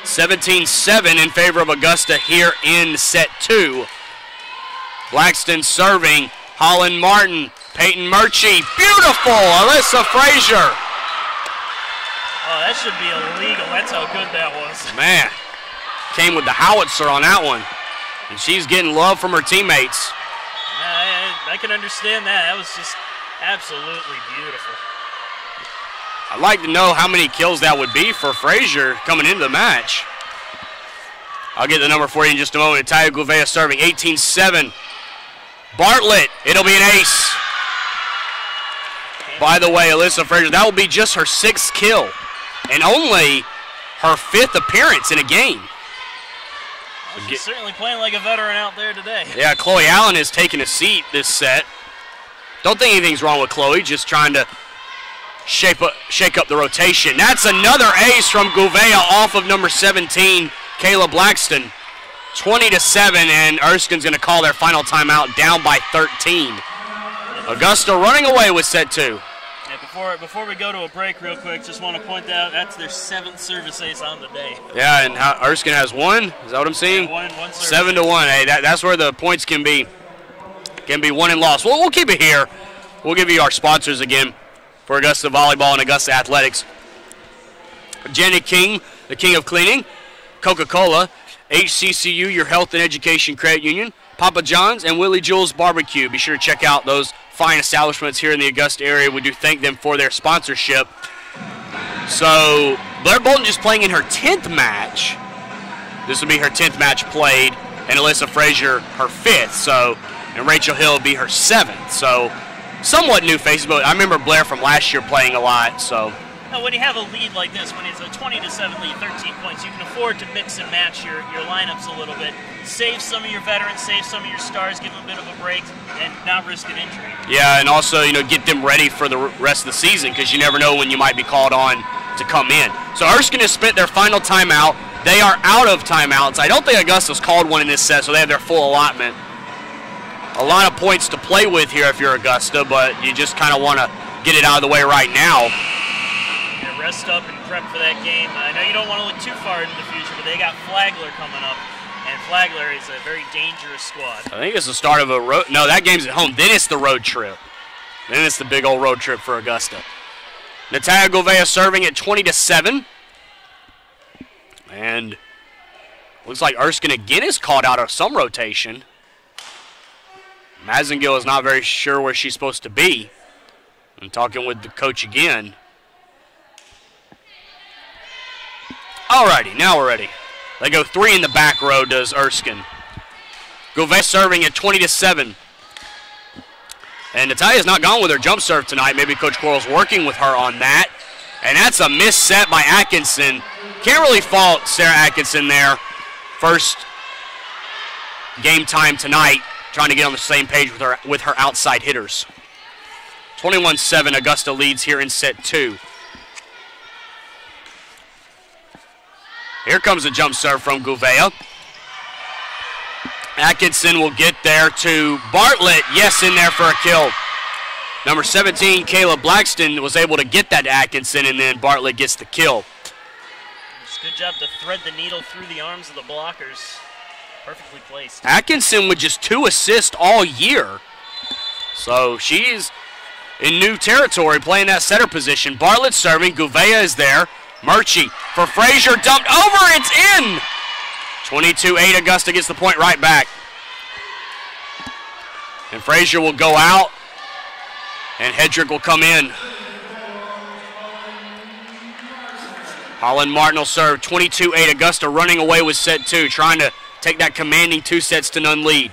17-7 in favor of Augusta here in set 2. Blackston serving. Holland Martin. Peyton Murchie. Beautiful. Alyssa Frazier. Oh, that should be illegal. That's how good that was. Man, came with the howitzer on that one. And she's getting love from her teammates. I can understand that. That was just absolutely beautiful. I'd like to know how many kills that would be for Frazier coming into the match. I'll get the number for you in just a moment. Natalia Gouveia serving 18-7. Bartlett, it'll be an ace. By the way, Alyssa Frazier, that will be just her 6th kill and only her 5th appearance in a game. Well, she's certainly playing like a veteran out there today. Yeah, Chloe Allen has taken a seat this set. Don't think anything's wrong with Chloe, just trying to shake up the rotation. That's another ace from Gouveia off of number 17, Kayla Blackston. 20-7, and Erskine's going to call their final timeout, down by 13. Augusta running away with set 2. Yeah, before we go to a break real quick, just want to point out that's their 7th service ace on the day. Yeah, and Erskine has 1. Is that what I'm seeing? Yeah, one service. 7-1. Hey, that's where the points can be won and lost. We'll keep it here. We'll give you our sponsors again for Augusta Volleyball and Augusta Athletics. Jenny King, the king of cleaning. Coca-Cola. HCCU, your health and education credit union. Papa John's and Willie Jules Barbecue. Be sure to check out those fine establishments here in the Augusta area. We do thank them for their sponsorship. So Blair Bolton just playing in her 10th match. This will be her 10th match played, and Alyssa Frazier her 5th. And Rachel Hill will be her 7th. So somewhat new faces, but I remember Blair from last year playing a lot. So when you have a lead like this, when it's a 20-7 lead, 13 points, you can afford to mix and match your lineups a little bit. Save some of your veterans, save some of your stars, give them a bit of a break, and not risk an injury. Yeah, and also, get them ready for the rest of the season, because you never know when you might be called on to come in. So Erskine has spent their final timeout. They are out of timeouts. I don't think Augusta's called one in this set, so they have their full allotment. A lot of points to play with here if you're Augusta, but you just kind of want to get it out of the way right now. Rest up and prep for that game. I know you don't want to look too far into the future, but they got Flagler coming up, and Flagler is a very dangerous squad. I think it's the start of a road. No, that game's at home. Then it's the road trip. Then it's the big old road trip for Augusta. Natalia Gouveia serving at 20-7. And looks like Erskine again is called out of some rotation. Mazengill is not very sure where she's supposed to be. I'm talking with the coach again. Alrighty, now we're ready. They go 3 in the back row, does Erskine. Gouveia serving at 20-7. And Natalia's not gone with her jump serve tonight. Maybe Coach Quarles working with her on that. And that's a missed set by Atkinson. Can't really fault Sarah Atkinson there. First game time tonight, trying to get on the same page with her outside hitters. 21-7, Augusta leads here in set 2. Here comes a jump serve from Gouveia. Atkinson will get there to Bartlett. Yes, in there for a kill. Number 17, Kayla Blackston, was able to get that to Atkinson, and then Bartlett gets the kill. It's a good job to thread the needle through the arms of the blockers. Perfectly placed. Atkinson with just 2 assists all year. So she's in new territory playing that setter position. Bartlett serving. Gouveia is there. Murchie for Frazier, dumped over, it's in! 22-8, Augusta gets the point right back. And Frazier will go out, and Hedrick will come in. Holland Martin will serve, 22-8, Augusta running away with set 2, trying to take that commanding 2-0 lead.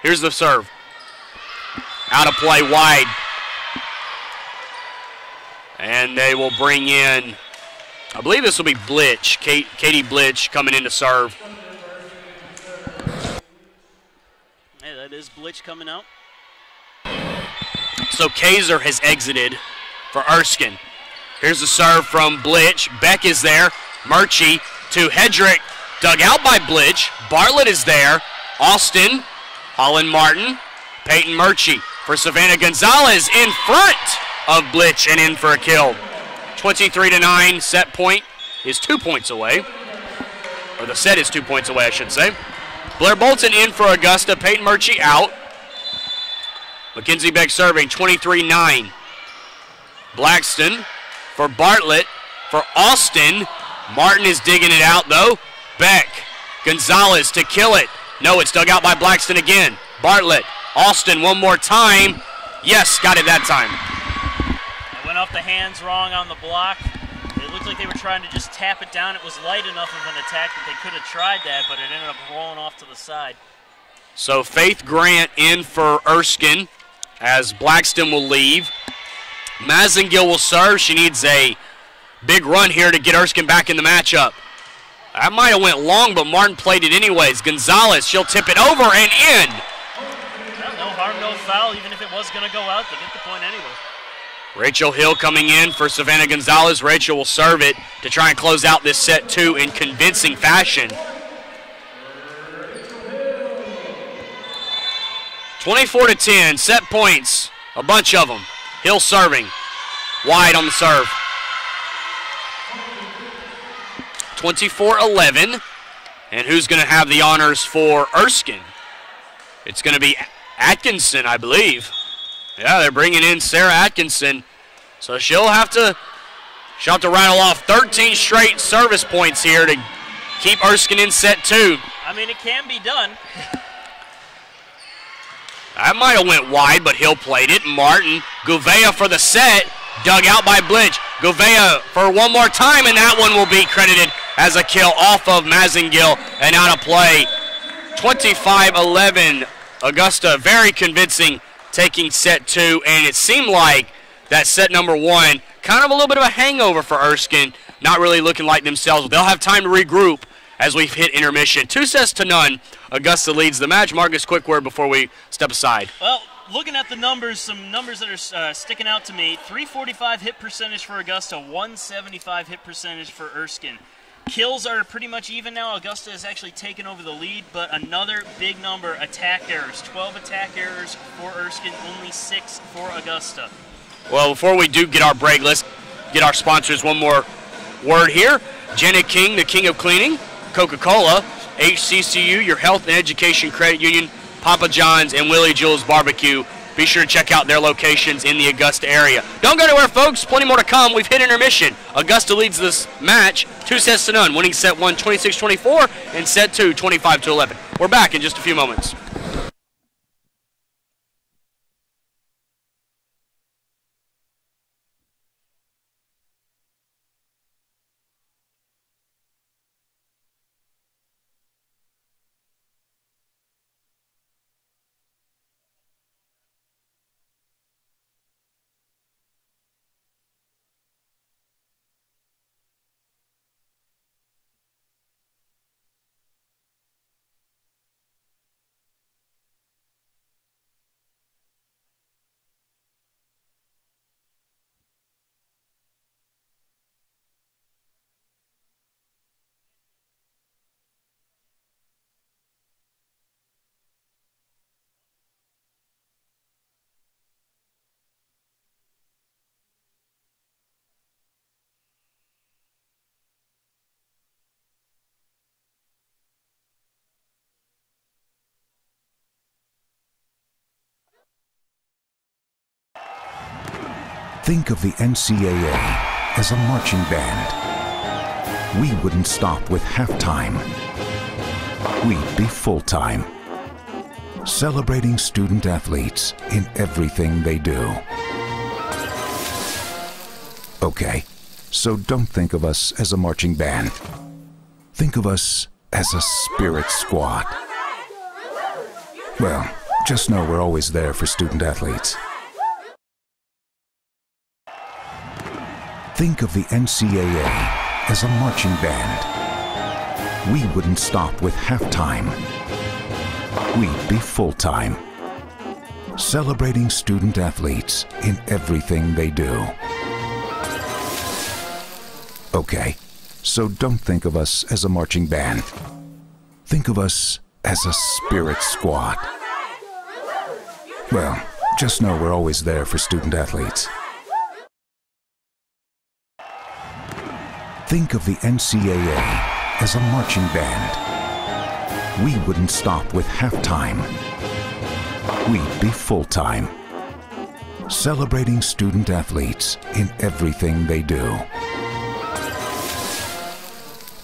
Here's the serve. Out of play, wide. And they will bring in, I believe this will be Blitch, Katie Blitch coming in to serve. Hey, that is Blitch coming out. So Kaiser has exited for Erskine. Here's the serve from Blitch. Beck is there. Murchie to Hedrick, dug out by Blitch. Bartlett is there. Austin, Holland Martin, Peyton Murchie for Savannah Gonzalez in front of Blitch and in for a kill. 23-9, set point is 2 points away. Or the set is 2 points away, I should say. Blair Bolton in for Augusta. Peyton Murchie out. Mackenzie Beck serving, 23-9. Blackston for Bartlett. For Austin. Martin is digging it out, though. Beck. Gonzalez to kill it. No, it's dug out by Blackston again. Bartlett. Austin one more time. Yes, got it that time. It went off the hands wrong on the block. It looked like they were trying to just tap it down. It was light enough of an attack that they could have tried that, but it ended up rolling off to the side. So Faith Grant in for Erskine as Blackston will leave. Mazengill will serve. She needs a big run here to get Erskine back in the matchup. That might have went long, but Martin played it anyways. Gonzalez, she'll tip it over and in. Well, no harm, no foul. Even if it was going to go out, they get the point anyway. Rachel Hill coming in for Savannah Gonzalez. Rachel will serve it to try and close out this set 2 in convincing fashion. 24-10, set points, a bunch of them. Hill serving, wide on the serve. 24-11, and who's going to have the honors for Erskine? It's going to be Atkinson, I believe. Yeah, they're bringing in Sarah Atkinson, so she'll have to rattle off 13 straight service points here to keep Erskine in set 2. I mean, it can be done. That might have went wide, but Hill played it. Martin, Gouveia for the set, dug out by Blinch. Gouveia for one more time, and that one will be credited as a kill off of Mazengill and out of play. 25-11, Augusta, very convincing, taking set 2, and it seemed like that set number 1, kind of a little bit of a hangover for Erskine, not really looking like themselves. They'll have time to regroup as we've hit intermission. 2-0. Augusta leads the match. Marcus, quick word before we step aside. Well, looking at the numbers, some numbers that are sticking out to me. 345 hit percentage for Augusta, 175 hit percentage for Erskine. Kills are pretty much even now. Augusta has actually taken over the lead, but another big number, attack errors. 12 attack errors for Erskine, only 6 for Augusta. Well, before we do get our break, let's get our sponsors one more word here. Janet King, the king of cleaning, Coca-Cola, HCCU, your health and education credit union, Papa John's, and Willie Jules Barbecue. Be sure to check out their locations in the Augusta area. Don't go anywhere, folks. Plenty more to come. We've hit intermission. Augusta leads this match 2-0, winning set 1 26-24 and set 2 25-11. We're back in just a few moments. Think of the NCAA as a marching band. We wouldn't stop with halftime. We'd be full-time, celebrating student athletes in everything they do. Okay, so don't think of us as a marching band. Think of us as a spirit squad. Well, just know we're always there for student athletes. Think of the NCAA as a marching band. We wouldn't stop with halftime. We'd be full-time, celebrating student athletes in everything they do. Okay, so don't think of us as a marching band. Think of us as a spirit squad. Well, just know we're always there for student athletes. Think of the NCAA as a marching band. we wouldn't stop with halftime. We'd be full-time, celebrating student athletes in everything they do.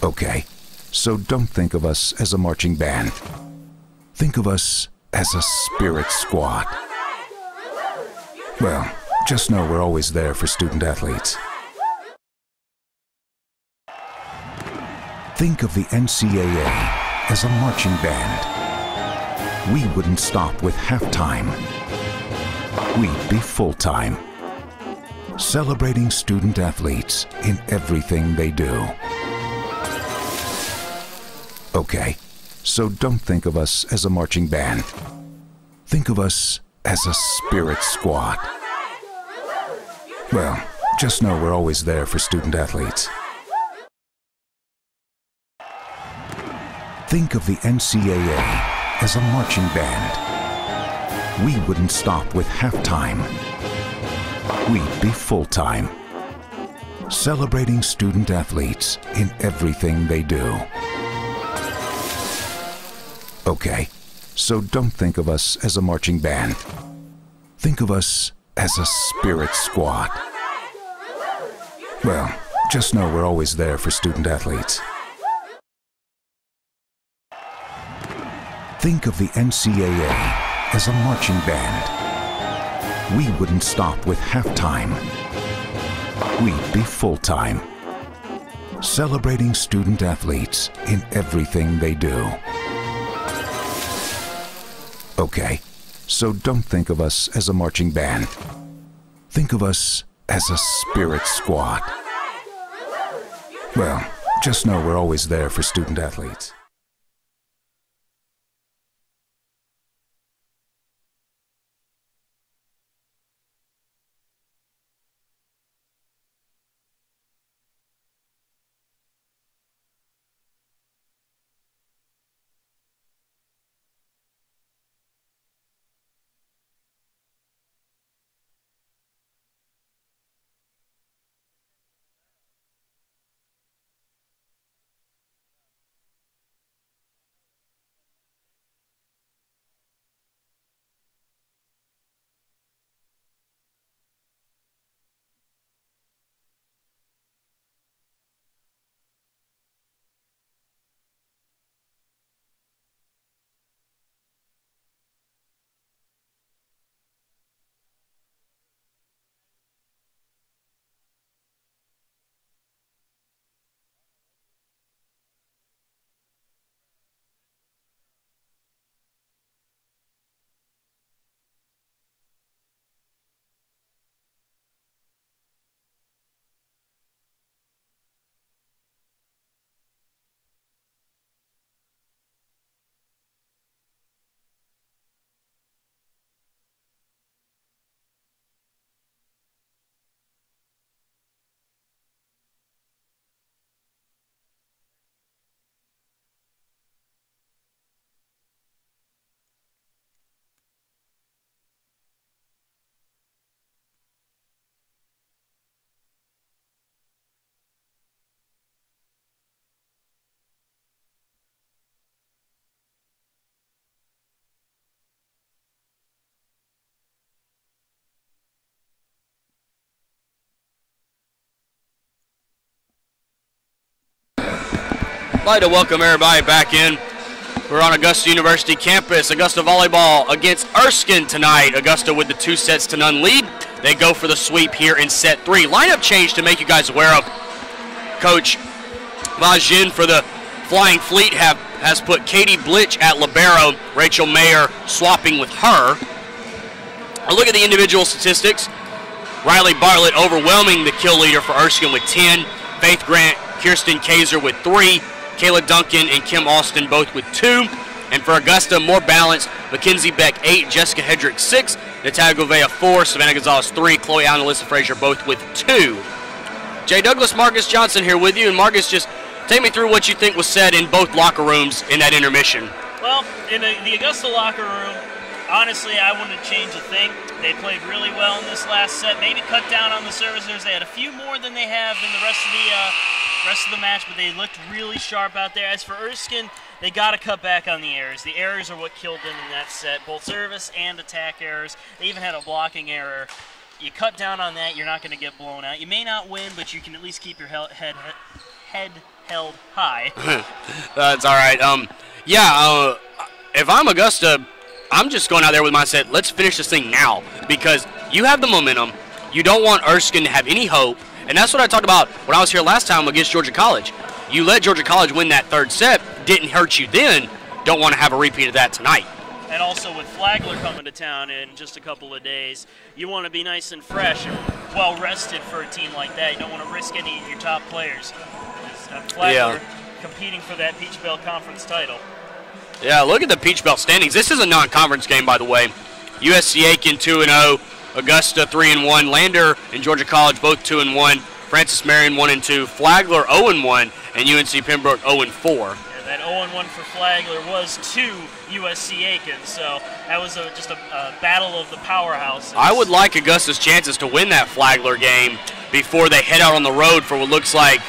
Okay, so don't think of us as a marching band. Think of us as a spirit squad. Well, just know we're always there for student athletes. Think of the NCAA as a marching band. We wouldn't stop with halftime. We'd be full-time, celebrating student athletes in everything they do. Okay, so don't think of us as a marching band. Think of us as a spirit squad. Well, just know we're always there for student athletes. Think of the NCAA as a marching band. We wouldn't stop with halftime. We'd be full-time, celebrating student athletes in everything they do. Okay, so don't think of us as a marching band. Think of us as a spirit squad. Well, just know we're always there for student athletes. Think of the NCAA as a marching band. We wouldn't stop with halftime. We'd be full-time, celebrating student athletes in everything they do. Okay, so don't think of us as a marching band. Think of us as a spirit squad. Well, just know we're always there for student athletes. I'd like to welcome everybody back in. We're on Augusta University campus. Augusta Volleyball against Erskine tonight. Augusta with the 2-0 lead. They go for the sweep here in set 3. Lineup change to make you guys aware of. Coach Vajin for the Flying Fleet has put Katie Blitch at libero, Rachel Mayer swapping with her. A look at the individual statistics. Riley Bartlett overwhelming the kill leader for Erskine with 10. Faith Grant, Kirsten Kaiser with 3. Kayla Duncan and Kim Austin both with 2. And for Augusta, more balanced. Mackenzie Beck 8, Jessica Hedrick 6, Natalia Govea 4, Savannah Gonzalez 3, Chloe Allen and Alyssa Frazier both with 2. Jay Douglas, Marcus Johnson here with you. And Marcus, just take me through what you think was said in both locker rooms in that intermission. Well, in the Augusta locker room, honestly, I wouldn't change a thing. They played really well in this last set. Maybe cut down on the servicers. They had a few more than they have in the rest of the match, but they looked really sharp out there. As for Erskine, they got to cut back on the errors. The errors are what killed them in that set, both service and attack errors. They even had a blocking error. You cut down on that, you're not going to get blown out. You may not win, but you can at least keep your head held high. That's all right. If I'm Augusta, I'm just going out there with mindset, let's finish this thing now, because you have the momentum. You don't want Erskine to have any hope, and that's what I talked about when I was here last time against Georgia College. You let Georgia College win that third set, didn't hurt you then, don't want to have a repeat of that tonight. And also with Flagler coming to town in just a couple of days, you want to be nice and fresh and well rested for a team like that. You don't want to risk any of your top players. Flagler competing for that Peach Belt Conference title. Yeah, look at the Peach Belt standings. This is a non-conference game, by the way. USC Aiken 2-0, Augusta 3-1, Lander and Georgia College both 2-1, Francis Marion 1-2, Flagler 0-1, and UNC Pembroke 0-4. That 0-1 for Flagler was to USC Aiken, so that was just a battle of the powerhouses. I would like Augusta's chances to win that Flagler game before they head out on the road for what looks like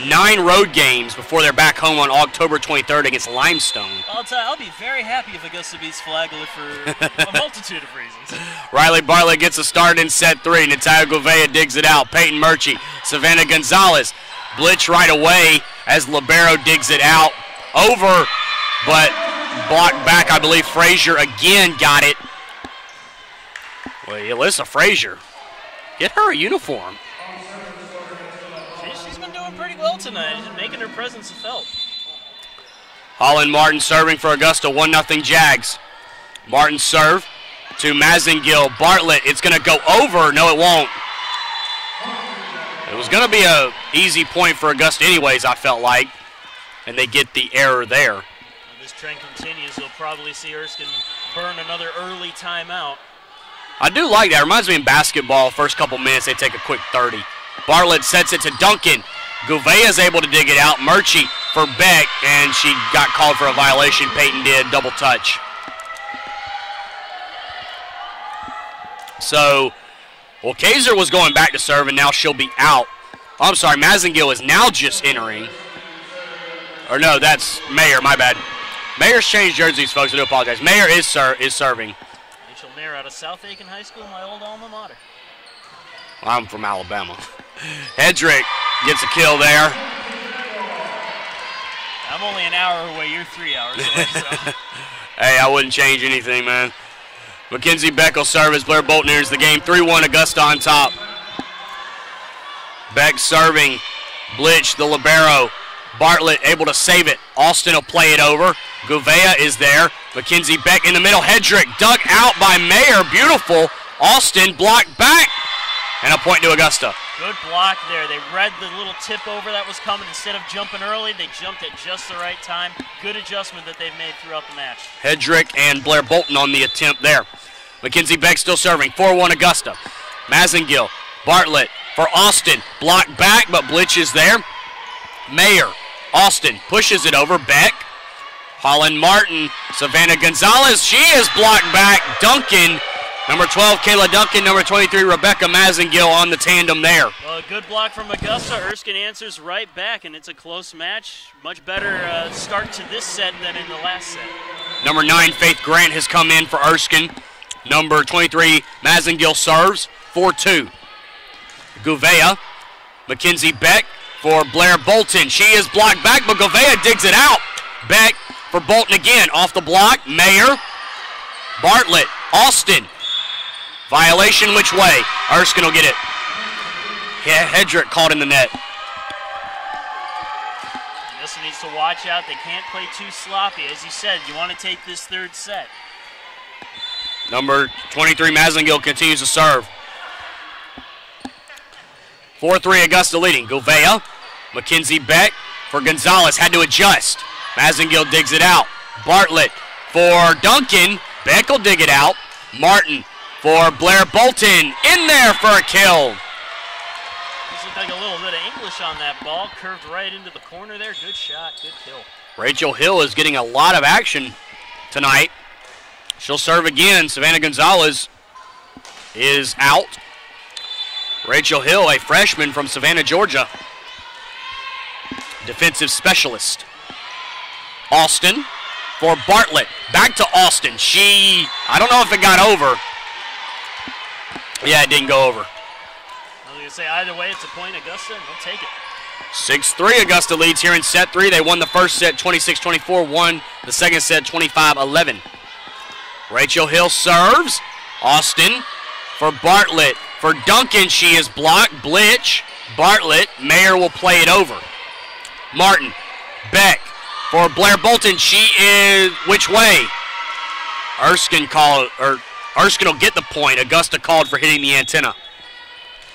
9 road games before they're back home on October 23rd against Limestone. I'll be very happy if Augusta beats Flagler for a multitude of reasons. Riley Bartlett gets a start in set 3. Natalia Gouveia digs it out. Peyton Murchie, Savannah Gonzalez, blitz right away as Libero digs it out. Over, but blocked back. I believe Frazier again got it. Well, Alyssa Frazier, get her a uniform. She's been doing pretty well tonight, just making her presence felt. Holland Martin serving for Augusta, 1-0 Jags. Martin serve to Mazengill. Bartlett, it's going to go over. No, it won't. It was going to be an easy point for Augusta anyways, I felt like, and they get the error there. If this trend continues, you'll probably see Erskine burn another early timeout. I do like that. It reminds me in basketball, first couple minutes, they take a quick 30. Bartlett sets it to Duncan. Gouveia is able to dig it out. Murchie for Beck, and she got called for a violation. Peyton did, double touch. So, well, Kaiser was going back to serve, and now she'll be out. Oh, I'm sorry, Mazengill is now just entering. Or no, that's Mayer, my bad. Mayer's changed jerseys, folks. I do apologize. Mayer is serving. Rachel Mayer out of South Aiken High School, my old alma mater. Well, I'm from Alabama. Hedrick gets a kill there. I'm only an hour away. You're 3 hours away. So. Hey, I wouldn't change anything, man. Mackenzie Beck will serve as Blair Bolton enters the game. 3-1 Augusta on top. Beck serving. Blitch, the libero. Bartlett able to save it. Austin will play it over. Gouveia is there. Mackenzie Beck in the middle. Hedrick dug out by Mayer. Beautiful. Austin blocked back. And a point to Augusta. Good block there. They read the little tip over that was coming. Instead of jumping early, they jumped at just the right time. Good adjustment that they've made throughout the match. Hedrick and Blair Bolton on the attempt there. Mackenzie Beck still serving. 4-1 Augusta. Mazengill. Bartlett for Austin. Blocked back, but Blitch is there. Mayer. Austin pushes it over. Beck. Holland Martin. Savannah Gonzalez. She is blocked back. Duncan. Number 12, Kayla Duncan. Number 23, Rebecca Mazengill on the tandem there. Well, a good block from Augusta. Erskine answers right back, and it's a close match. Much better start to this set than in the last set. Number 9, Faith Grant has come in for Erskine. Number 23, Mazengill serves. 4-2. Gouveia. Mackenzie Beck for Blair Bolton. She is blocked back, but Gouveia digs it out. Beck for Bolton again. Off the block. Mayer. Bartlett. Austin. Violation which way? Erskine will get it. Yeah, Hedrick caught in the net. This needs to watch out. They can't play too sloppy. As you said, you want to take this third set. Number 23, Mazengill continues to serve. 4-3 Augusta leading. Gouveia, Mackenzie Beck for Gonzalez. Had to adjust. Mazengill digs it out. Bartlett for Duncan. Beck will dig it out. Martin for Blair Bolton. In there for a kill. This looked like a little bit of English on that ball. Curved right into the corner there. Good shot. Good kill. Rachel Hill is getting a lot of action tonight. She'll serve again. Savannah Gonzalez is out. Rachel Hill, a freshman from Savannah, Georgia. Defensive specialist. Austin for Bartlett. Back to Austin. I don't know if it got over. Yeah, it didn't go over. I was going to say, either way, it's a point, Augusta, and they'll take it. 6-3, Augusta leads here in set 3. They won the first set 26-24, won the second set 25-11. Rachel Hill serves. Austin for Bartlett. For Duncan, she is blocked. Blitch, Bartlett, Mayer will play it over. Martin, Beck for Blair Bolton. She is which way? Erskine will get the point. Augusta called for hitting the antenna.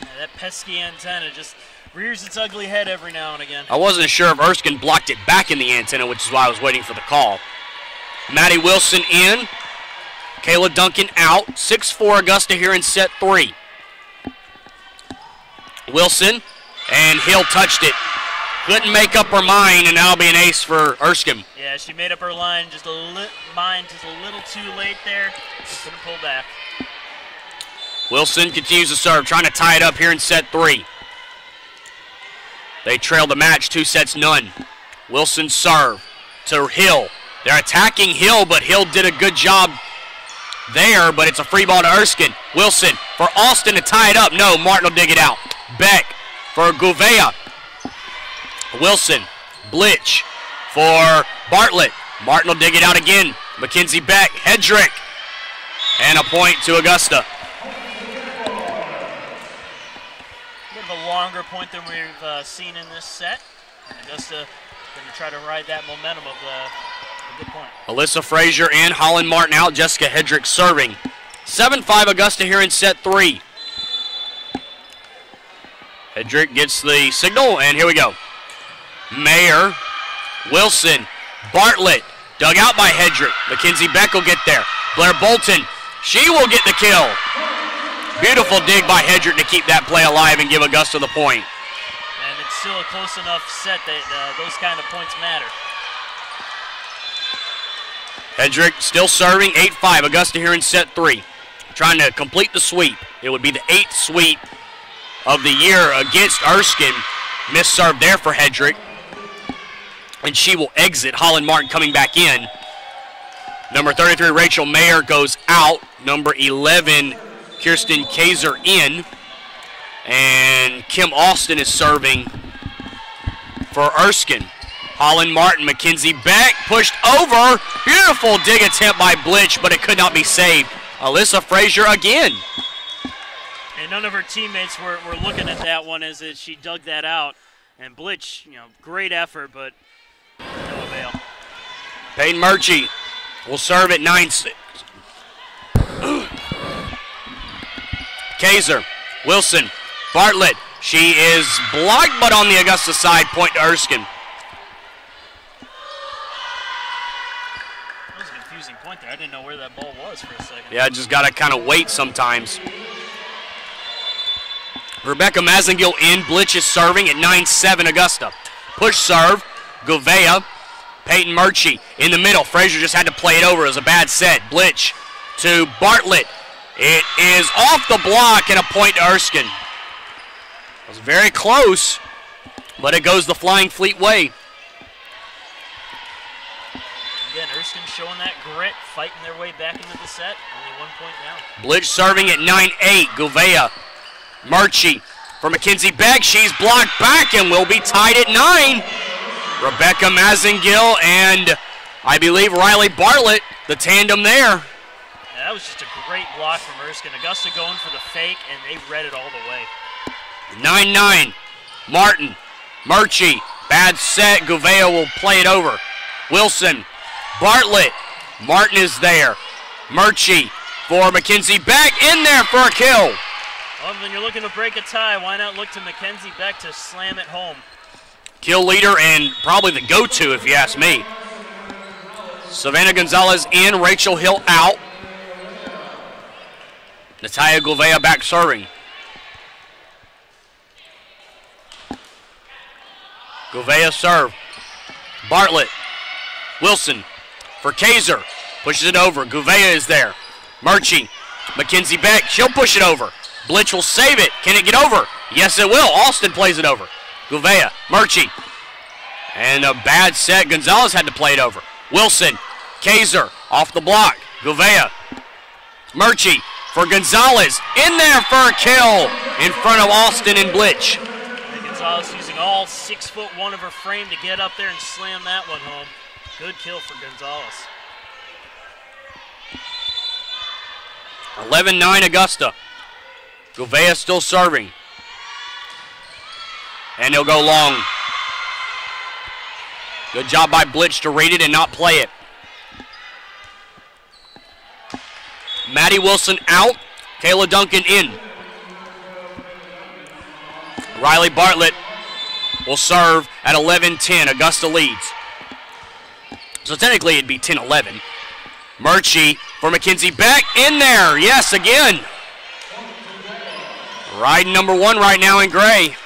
Yeah, that pesky antenna just rears its ugly head every now and again. I wasn't sure if Erskine blocked it back in the antenna, which is why I was waiting for the call. Maddie Wilson in. Kayla Duncan out. 6-4 Augusta here in set 3. Wilson, and Hill touched it. Couldn't make up her mind, and that'll be an ace for Erskine. Yeah, she made up her line just a little too late there. She couldn't pull back. Wilson continues to serve, trying to tie it up here in set 3. They trail the match 2-0. Wilson serve to Hill. They're attacking Hill, but Hill did a good job there, but it's a free ball to Erskine. Wilson for Austin to tie it up. No, Martin will dig it out. Beck for Gouveia. Wilson, Blitch for Bartlett. Martin will dig it out again. Mackenzie Beck, Hedrick, and a point to Augusta. Bit of a longer point than we've seen in this set. Augusta going to try to ride that momentum of the good point. Alyssa Frazier and Holland Martin out. Jessica Hedrick serving. 7-5 Augusta here in set 3. Hedrick gets the signal, and here we go. Mayer, Wilson, Bartlett, dug out by Hedrick. Mackenzie Beck will get there. Blair Bolton, she will get the kill. Beautiful dig by Hedrick to keep that play alive and give Augusta the point. And it's still a close enough set that those kind of points matter. Hedrick still serving, 8-5. Augusta here in set 3. Trying to complete the sweep. It would be the 8th sweep of the year against Erskine. Missed serve there for Hedrick. And she will exit. Holland Martin coming back in. Number 33, Rachel Mayer, goes out. Number 11, Kirsten Kaiser in. And Kim Austin is serving for Erskine. Holland Martin, Mackenzie Beck, pushed over. Beautiful dig attempt by Blitch, but it could not be saved. Alyssa Frazier again. And none of her teammates were looking at that one as she dug that out. And Blitch, great effort, but no avail. Peyton Murchie will serve at 9-6. Kaiser, Wilson, Bartlett. She is blocked, but on the Augusta side, point to Erskine. That was a confusing point there. I didn't know where that ball was for a second. Yeah, just got to kind of wait sometimes. Rebecca Mazengill in. Blitch is serving at 9-7 Augusta. Push serve. Gouveia. Peyton Murchie in the middle. Frazier just had to play it over. It was a bad set. Blitch to Bartlett. It is off the block and a point to Erskine. It was very close, but it goes the Flying Fleet way. Again, Erskine showing that grit, fighting their way back into the set. Only 1 point down. Blitch serving at 9-8. Gouveia. Murchie for Mackenzie Beck. She's blocked back and will be tied at 9. Rebecca Mazengill and I believe Riley Bartlett, the tandem there. Yeah, that was just a great block from Erskine. Augusta going for the fake, and they read it all the way. 9-9. Martin. Murchie. Bad set. Gouveia will play it over. Wilson. Bartlett. Martin is there. Murchie for Mackenzie Beck. In there for a kill. Well, when you're looking to break a tie, why not look to Mackenzie Beck to slam it home? Kill leader and probably the go-to if you ask me. Savannah Gonzalez in. Rachel Hill out. Natalia Gouveia back serving. Gouveia serve. Bartlett. Wilson for Kaiser. Pushes it over. Gouveia is there. Murchie. Mackenzie Beck. She'll push it over. Blitch will save it. Can it get over? Yes, it will. Austin plays it over. Gouveia. Murchie. And a bad set. Gonzalez had to play it over. Wilson, Kaiser off the block. Gouveia, Murchie for Gonzalez. In there for a kill in front of Austin and Blitch. And Gonzalez using all 6'1" of her frame to get up there and slam that one home. Good kill for Gonzalez. 11-9 Augusta. Gouveia still serving. And he'll go long. Good job by Blitch to read it and not play it. Maddie Wilson out. Kayla Duncan in. Riley Bartlett will serve at 11-10. Augusta leads. So technically it'd be 10-11. Murchie for Mackenzie Beck. In there. Yes, again. Riding number 1 right now in gray.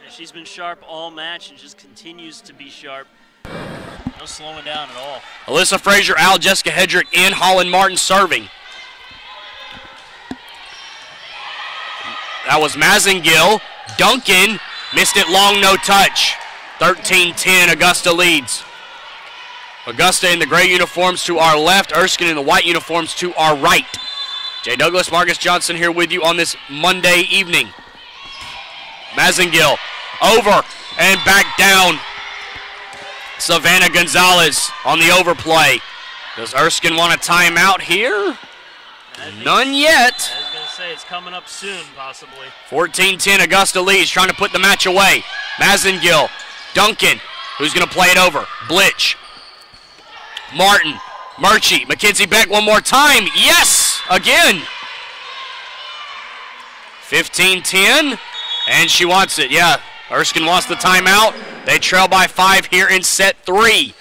She's been sharp all match and just continues to be sharp. No slowing down at all. Alyssa Frazier out, Jessica Hedrick in, Holland Martin serving. That was Mazengill. Duncan missed it long, no touch. 13-10, Augusta leads. Augusta in the gray uniforms to our left, Erskine in the white uniforms to our right. Jay Douglas, Marcus Johnson here with you on this Monday evening. Mazengill over and back down. Savannah Gonzalez on the overplay. Does Erskine want a timeout here? None yet. I was going to say it's coming up soon, possibly. 14-10, Augusta leads, trying to put the match away. Mazengill, Duncan, who's going to play it over. Blitch, Martin, Murchie, Mackenzie Beck one more time. Yes, again. 15-10, and she wants it, yeah. Erskine wants the timeout. They trail by 5 here in set 3.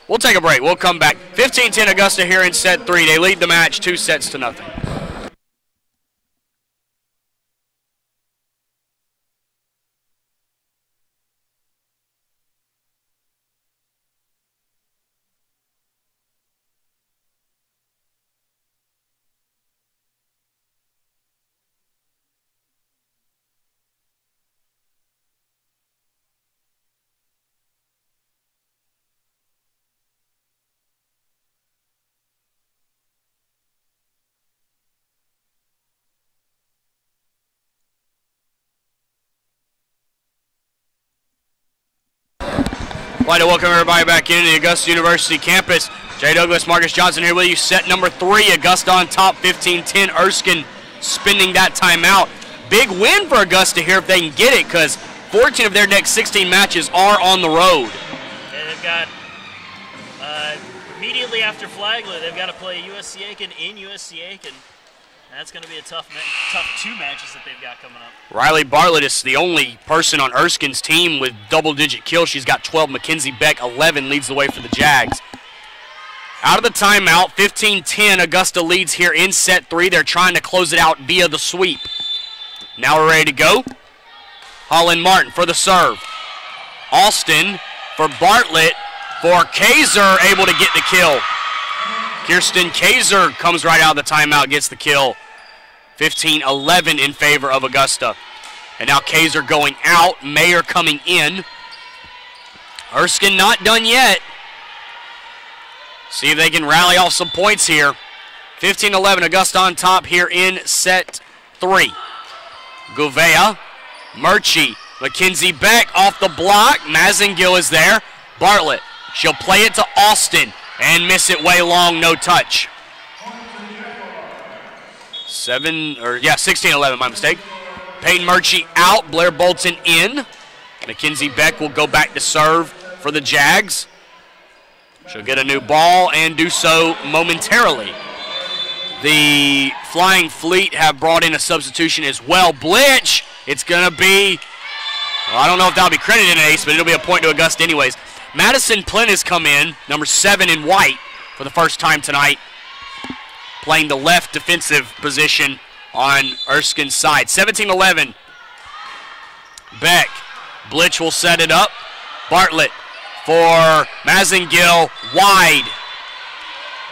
We'll take a break. We'll come back. 15-10 Augusta here in set 3. They lead the match 2-0. I'd like to welcome everybody back into the Augusta University campus. Jay Douglas, Marcus Johnson here with you. Set number 3, Augusta on top, 15-10. Erskine spending that timeout. Big win for Augusta here if they can get it, because 14 of their next 16 matches are on the road. And they've got, immediately after Flagler, they've got to play USC Aiken in USC Aiken. That's going to be a tough 2 matches that they've got coming up. Riley Bartlett is the only person on Erskine's team with double-digit kills. She's got 12. Mackenzie Beck, 11, leads the way for the Jags. Out of the timeout, 15-10. Augusta leads here in set 3. They're trying to close it out via the sweep. Now we're ready to go. Holland Martin for the serve. Austin for Bartlett for Kaiser, able to get the kill. Kirsten Kaiser comes right out of the timeout, gets the kill. 15-11 in favor of Augusta. And now Kaiser going out, Mayer coming in. Erskine not done yet. See if they can rally off some points here. 15-11, Augusta on top here in set 3. Gouveia, Murchie, Mackenzie Beck off the block. Mazengill is there. Bartlett, she'll play it to Austin and miss it way long, no touch. 16-11, my mistake. Peyton Murchie out, Blair Bolton in. Mackenzie Beck will go back to serve for the Jags. She'll get a new ball and do so momentarily. The Flying Fleet have brought in a substitution as well. Blitch, it's going to be, well, I don't know if that'll be credited an ace, but it'll be a point to Augusta anyways. Madison Plynn has come in, number 7 in white, for the first time tonight, playing the left defensive position on Erskine's side. 17-11. Beck. Blitch will set it up. Bartlett for Mazengill, wide.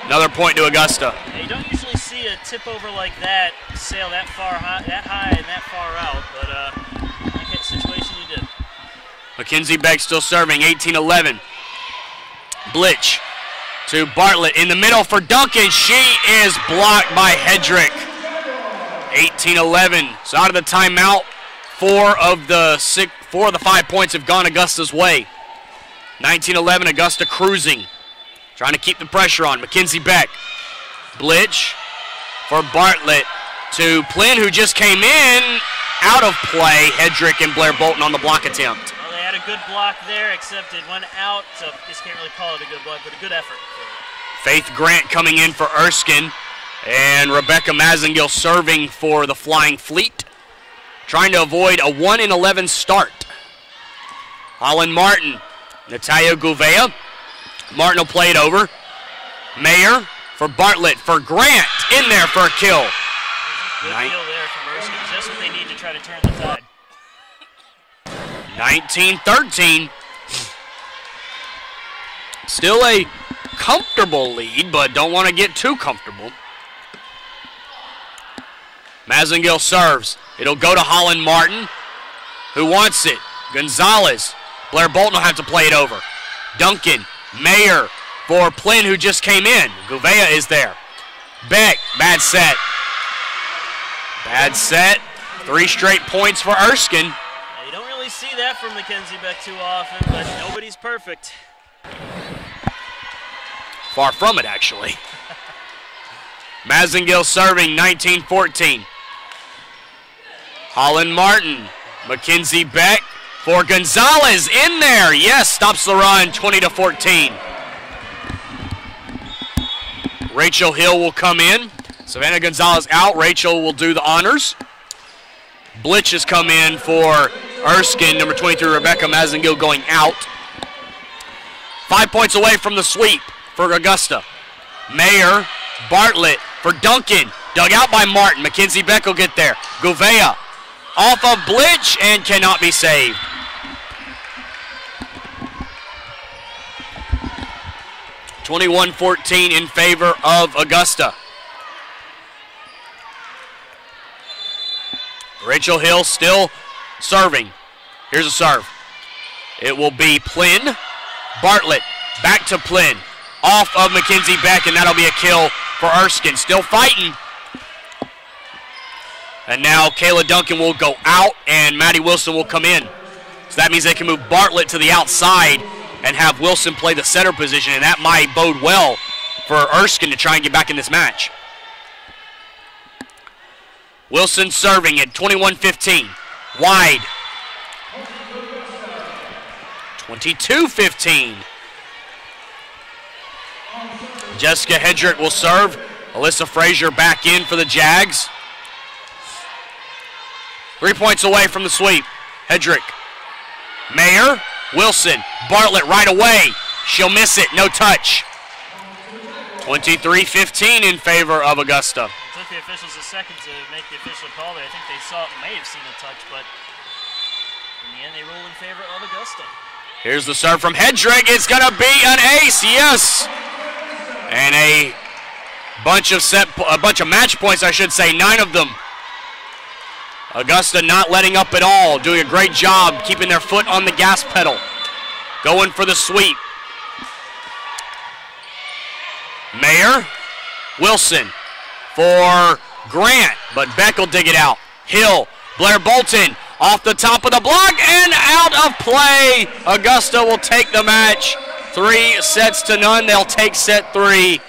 Another point to Augusta. Yeah, you don't usually see a tip over like that sail that high and that far out, but in that situation you did. Mackenzie Beck still serving, 18-11. Blitch to Bartlett in the middle for Duncan. She is blocked by Hedrick. 18-11. So out of the timeout, four of the 5 points have gone Augusta's way. 19-11, Augusta cruising. Trying to keep the pressure on. Mackenzie Beck. Blitz for Bartlett to Plynn, who just came in. Out of play. Hedrick and Blair Bolton on the block attempt. Well, they had a good block there, except it went out, so just can't really call it a good block, but a good effort. Faith Grant coming in for Erskine, and Rebecca Mazengill serving for the Flying Fleet, trying to avoid a 1-11 start. Holland Martin, Natalia Gouveia. Martin will play it over. Mayer for Bartlett for Grant, in there for a kill. Good deal there from Erskine. Just what they need to try to turn the tide. 19-13. Still a comfortable lead, but don't want to get too comfortable. Mazengill serves. It'll go to Holland Martin, who wants it. Gonzalez. Blair Bolton will have to play it over. Duncan. Mayer for Plynn, who just came in. Gouveia is there. Beck. Bad set. Bad set. 3 straight points for Erskine. Yeah, you don't really see that from Mackenzie Beck too often, but nobody's perfect. Far from it, actually. Mazengill serving, 19-14. Holland Martin. Mackenzie Beck for Gonzalez, in there. Yes, stops the run, 20-14. Rachel Hill will come in. Savannah Gonzalez out. Rachel will do the honors. Blitz has come in for Erskine. Number 23, Rebecca Mazengill, going out. 5 points away from the sweep for Augusta. Mayer, Bartlett for Duncan. Dug out by Martin. Mackenzie Beck will get there. Gouveia off of Blitz and cannot be saved. (21-14) in favor of Augusta. Rachel Hill still serving. Here's a serve. It will be Plynn. Bartlett back to Plynn. Off of Mackenzie Beck, and that'll be a kill for Erskine. Still fighting. And now Kayla Duncan will go out, and Maddie Wilson will come in. So that means they can move Bartlett to the outside and have Wilson play the center position, and that might bode well for Erskine to try and get back in this match. Wilson serving at 21-15. Wide. 22-15. Jessica Hedrick will serve. Alyssa Frazier back in for the Jags. 3 points away from the sweep. Hedrick. Mayer. Wilson. Bartlett right away. She'll miss it. No touch. 23-15 in favor of Augusta. It took the officials a second to make the official call there. I think they may have seen a touch, but in the end they rule in favor of Augusta. Here's the serve from Hedrick. It's going to be an ace, yes. And a bunch of match points, I should say, 9 of them. Augusta not letting up at all, doing a great job keeping their foot on the gas pedal. Going for the sweep. Mayer, Wilson for Grant, but Beck will dig it out. Hill, Blair Bolton off the top of the block and out of play. Augusta will take the match 3-0. They'll take set 3,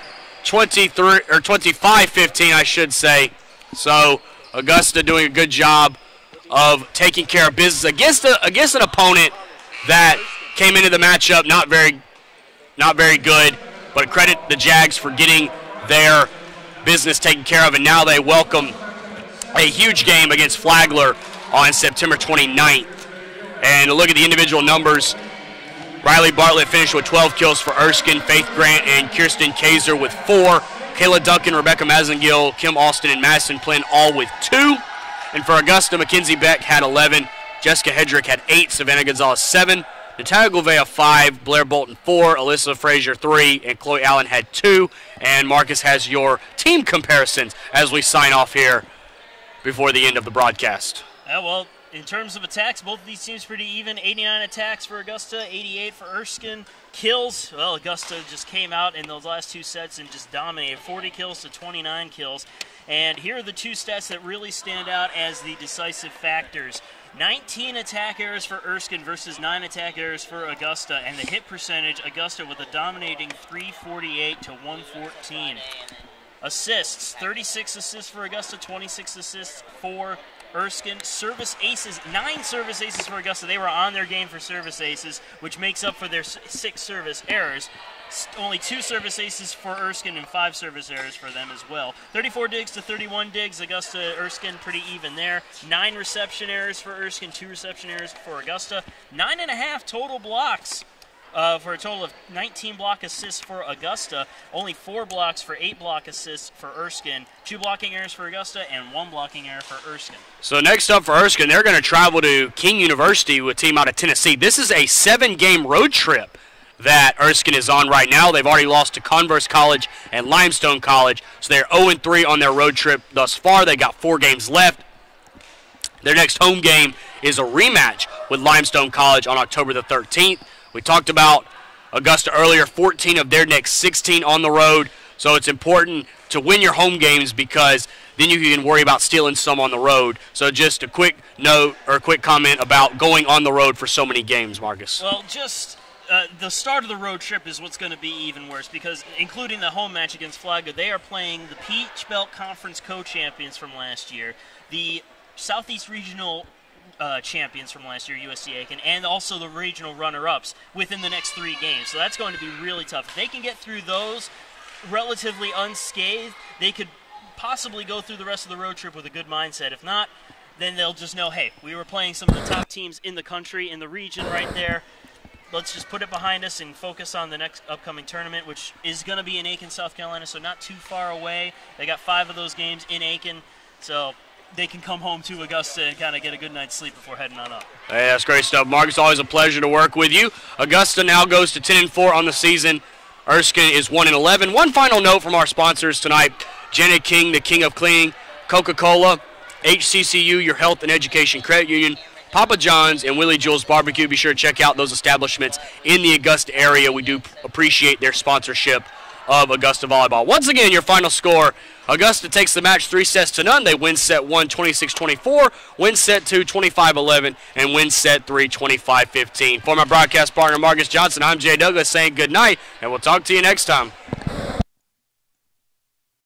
25-15, I should say. So Augusta doing a good job of taking care of business against an opponent that came into the matchup not very good. But credit the Jags for getting their business taken care of, and now they welcome a huge game against Flagler on September 29th. And look at the individual numbers. Riley Bartlett finished with 12 kills for Erskine, Faith Grant and Kirsten Kaiser with 4. Kayla Duncan, Rebecca Mazengill, Kim Austin, and Madison Plynn all with 2. And for Augusta, Mackenzie Beck had 11. Jessica Hedrick had 8. Savannah Gonzalez 7. Natalia Gouveia 5, Blair Bolton 4, Alyssa Frazier 3, and Chloe Allen had 2. And Marcus has your team comparisons as we sign off here before the end of the broadcast. Yeah, well, in terms of attacks, both of these teams pretty even. 89 attacks for Augusta, 88 for Erskine. Kills, well, Augusta just came out in those last 2 sets and just dominated. 40 kills to 29 kills. And here are the 2 stats that really stand out as the decisive factors. 19 attack errors for Erskine versus 9 attack errors for Augusta. And the hit percentage, Augusta with a dominating 348 to 114. Assists, 36 assists for Augusta, 26 assists for Erskine. Service aces, 9 service aces for Augusta. They were on their game for service aces, which makes up for their 6 service errors. Only 2 service aces for Erskine and 5 service errors for them as well. 34 digs to 31 digs. Augusta, Erskine pretty even there. 9 reception errors for Erskine, 2 reception errors for Augusta. 9.5 total blocks. For a total of 19 block assists for Augusta, only 4 blocks for 8 block assists for Erskine, 2 blocking errors for Augusta, and 1 blocking error for Erskine. So next up for Erskine, they're going to travel to King University with a team out of Tennessee. This is a 7-game road trip that Erskine is on right now. They've already lost to Converse College and Limestone College, so they're 0-3 on their road trip thus far. They got 4 games left. Their next home game is a rematch with Limestone College on October the 13th. We talked about Augusta earlier, 14 of their next 16 on the road. So it's important to win your home games because then you can worry about stealing some on the road. So just a quick note or a quick comment about going on the road for so many games, Marcus. Well, just the start of the road trip is what's going to be even worse because including the home match against Flagler, they are playing the Peach Belt Conference co-champions from last year, the Southeast Regional champions from last year, USC Aiken, and also the regional runner-ups within the next 3 games. So that's going to be really tough. If they can get through those relatively unscathed, they could possibly go through the rest of the road trip with a good mindset. If not, then they'll just know, hey, we were playing some of the top teams in the country, in the region right there. Let's just put it behind us and focus on the next upcoming tournament, which is going to be in Aiken, South Carolina, so not too far away. They got 5 of those games in Aiken, so they can come home to Augusta and kind of get a good night's sleep before heading on up. Hey, that's great stuff, Marcus. Always a pleasure to work with you. Augusta now goes to 10-4 on the season. Erskine is 1-11. One final note from our sponsors tonight: Janet King, the King of Cleaning, Coca-Cola, HCCU, your Health and Education Credit Union, Papa John's, and Willie Jules Barbecue. Be sure to check out those establishments in the Augusta area. We do appreciate their sponsorship of Augusta Volleyball. Once again, your final score: Augusta takes the match 3-0. They win set 1, 26-24, win set 2, 25-11, and win set 3, 25-15. For my broadcast partner, Marcus Johnson, I'm Jay Douglas saying good night, and we'll talk to you next time.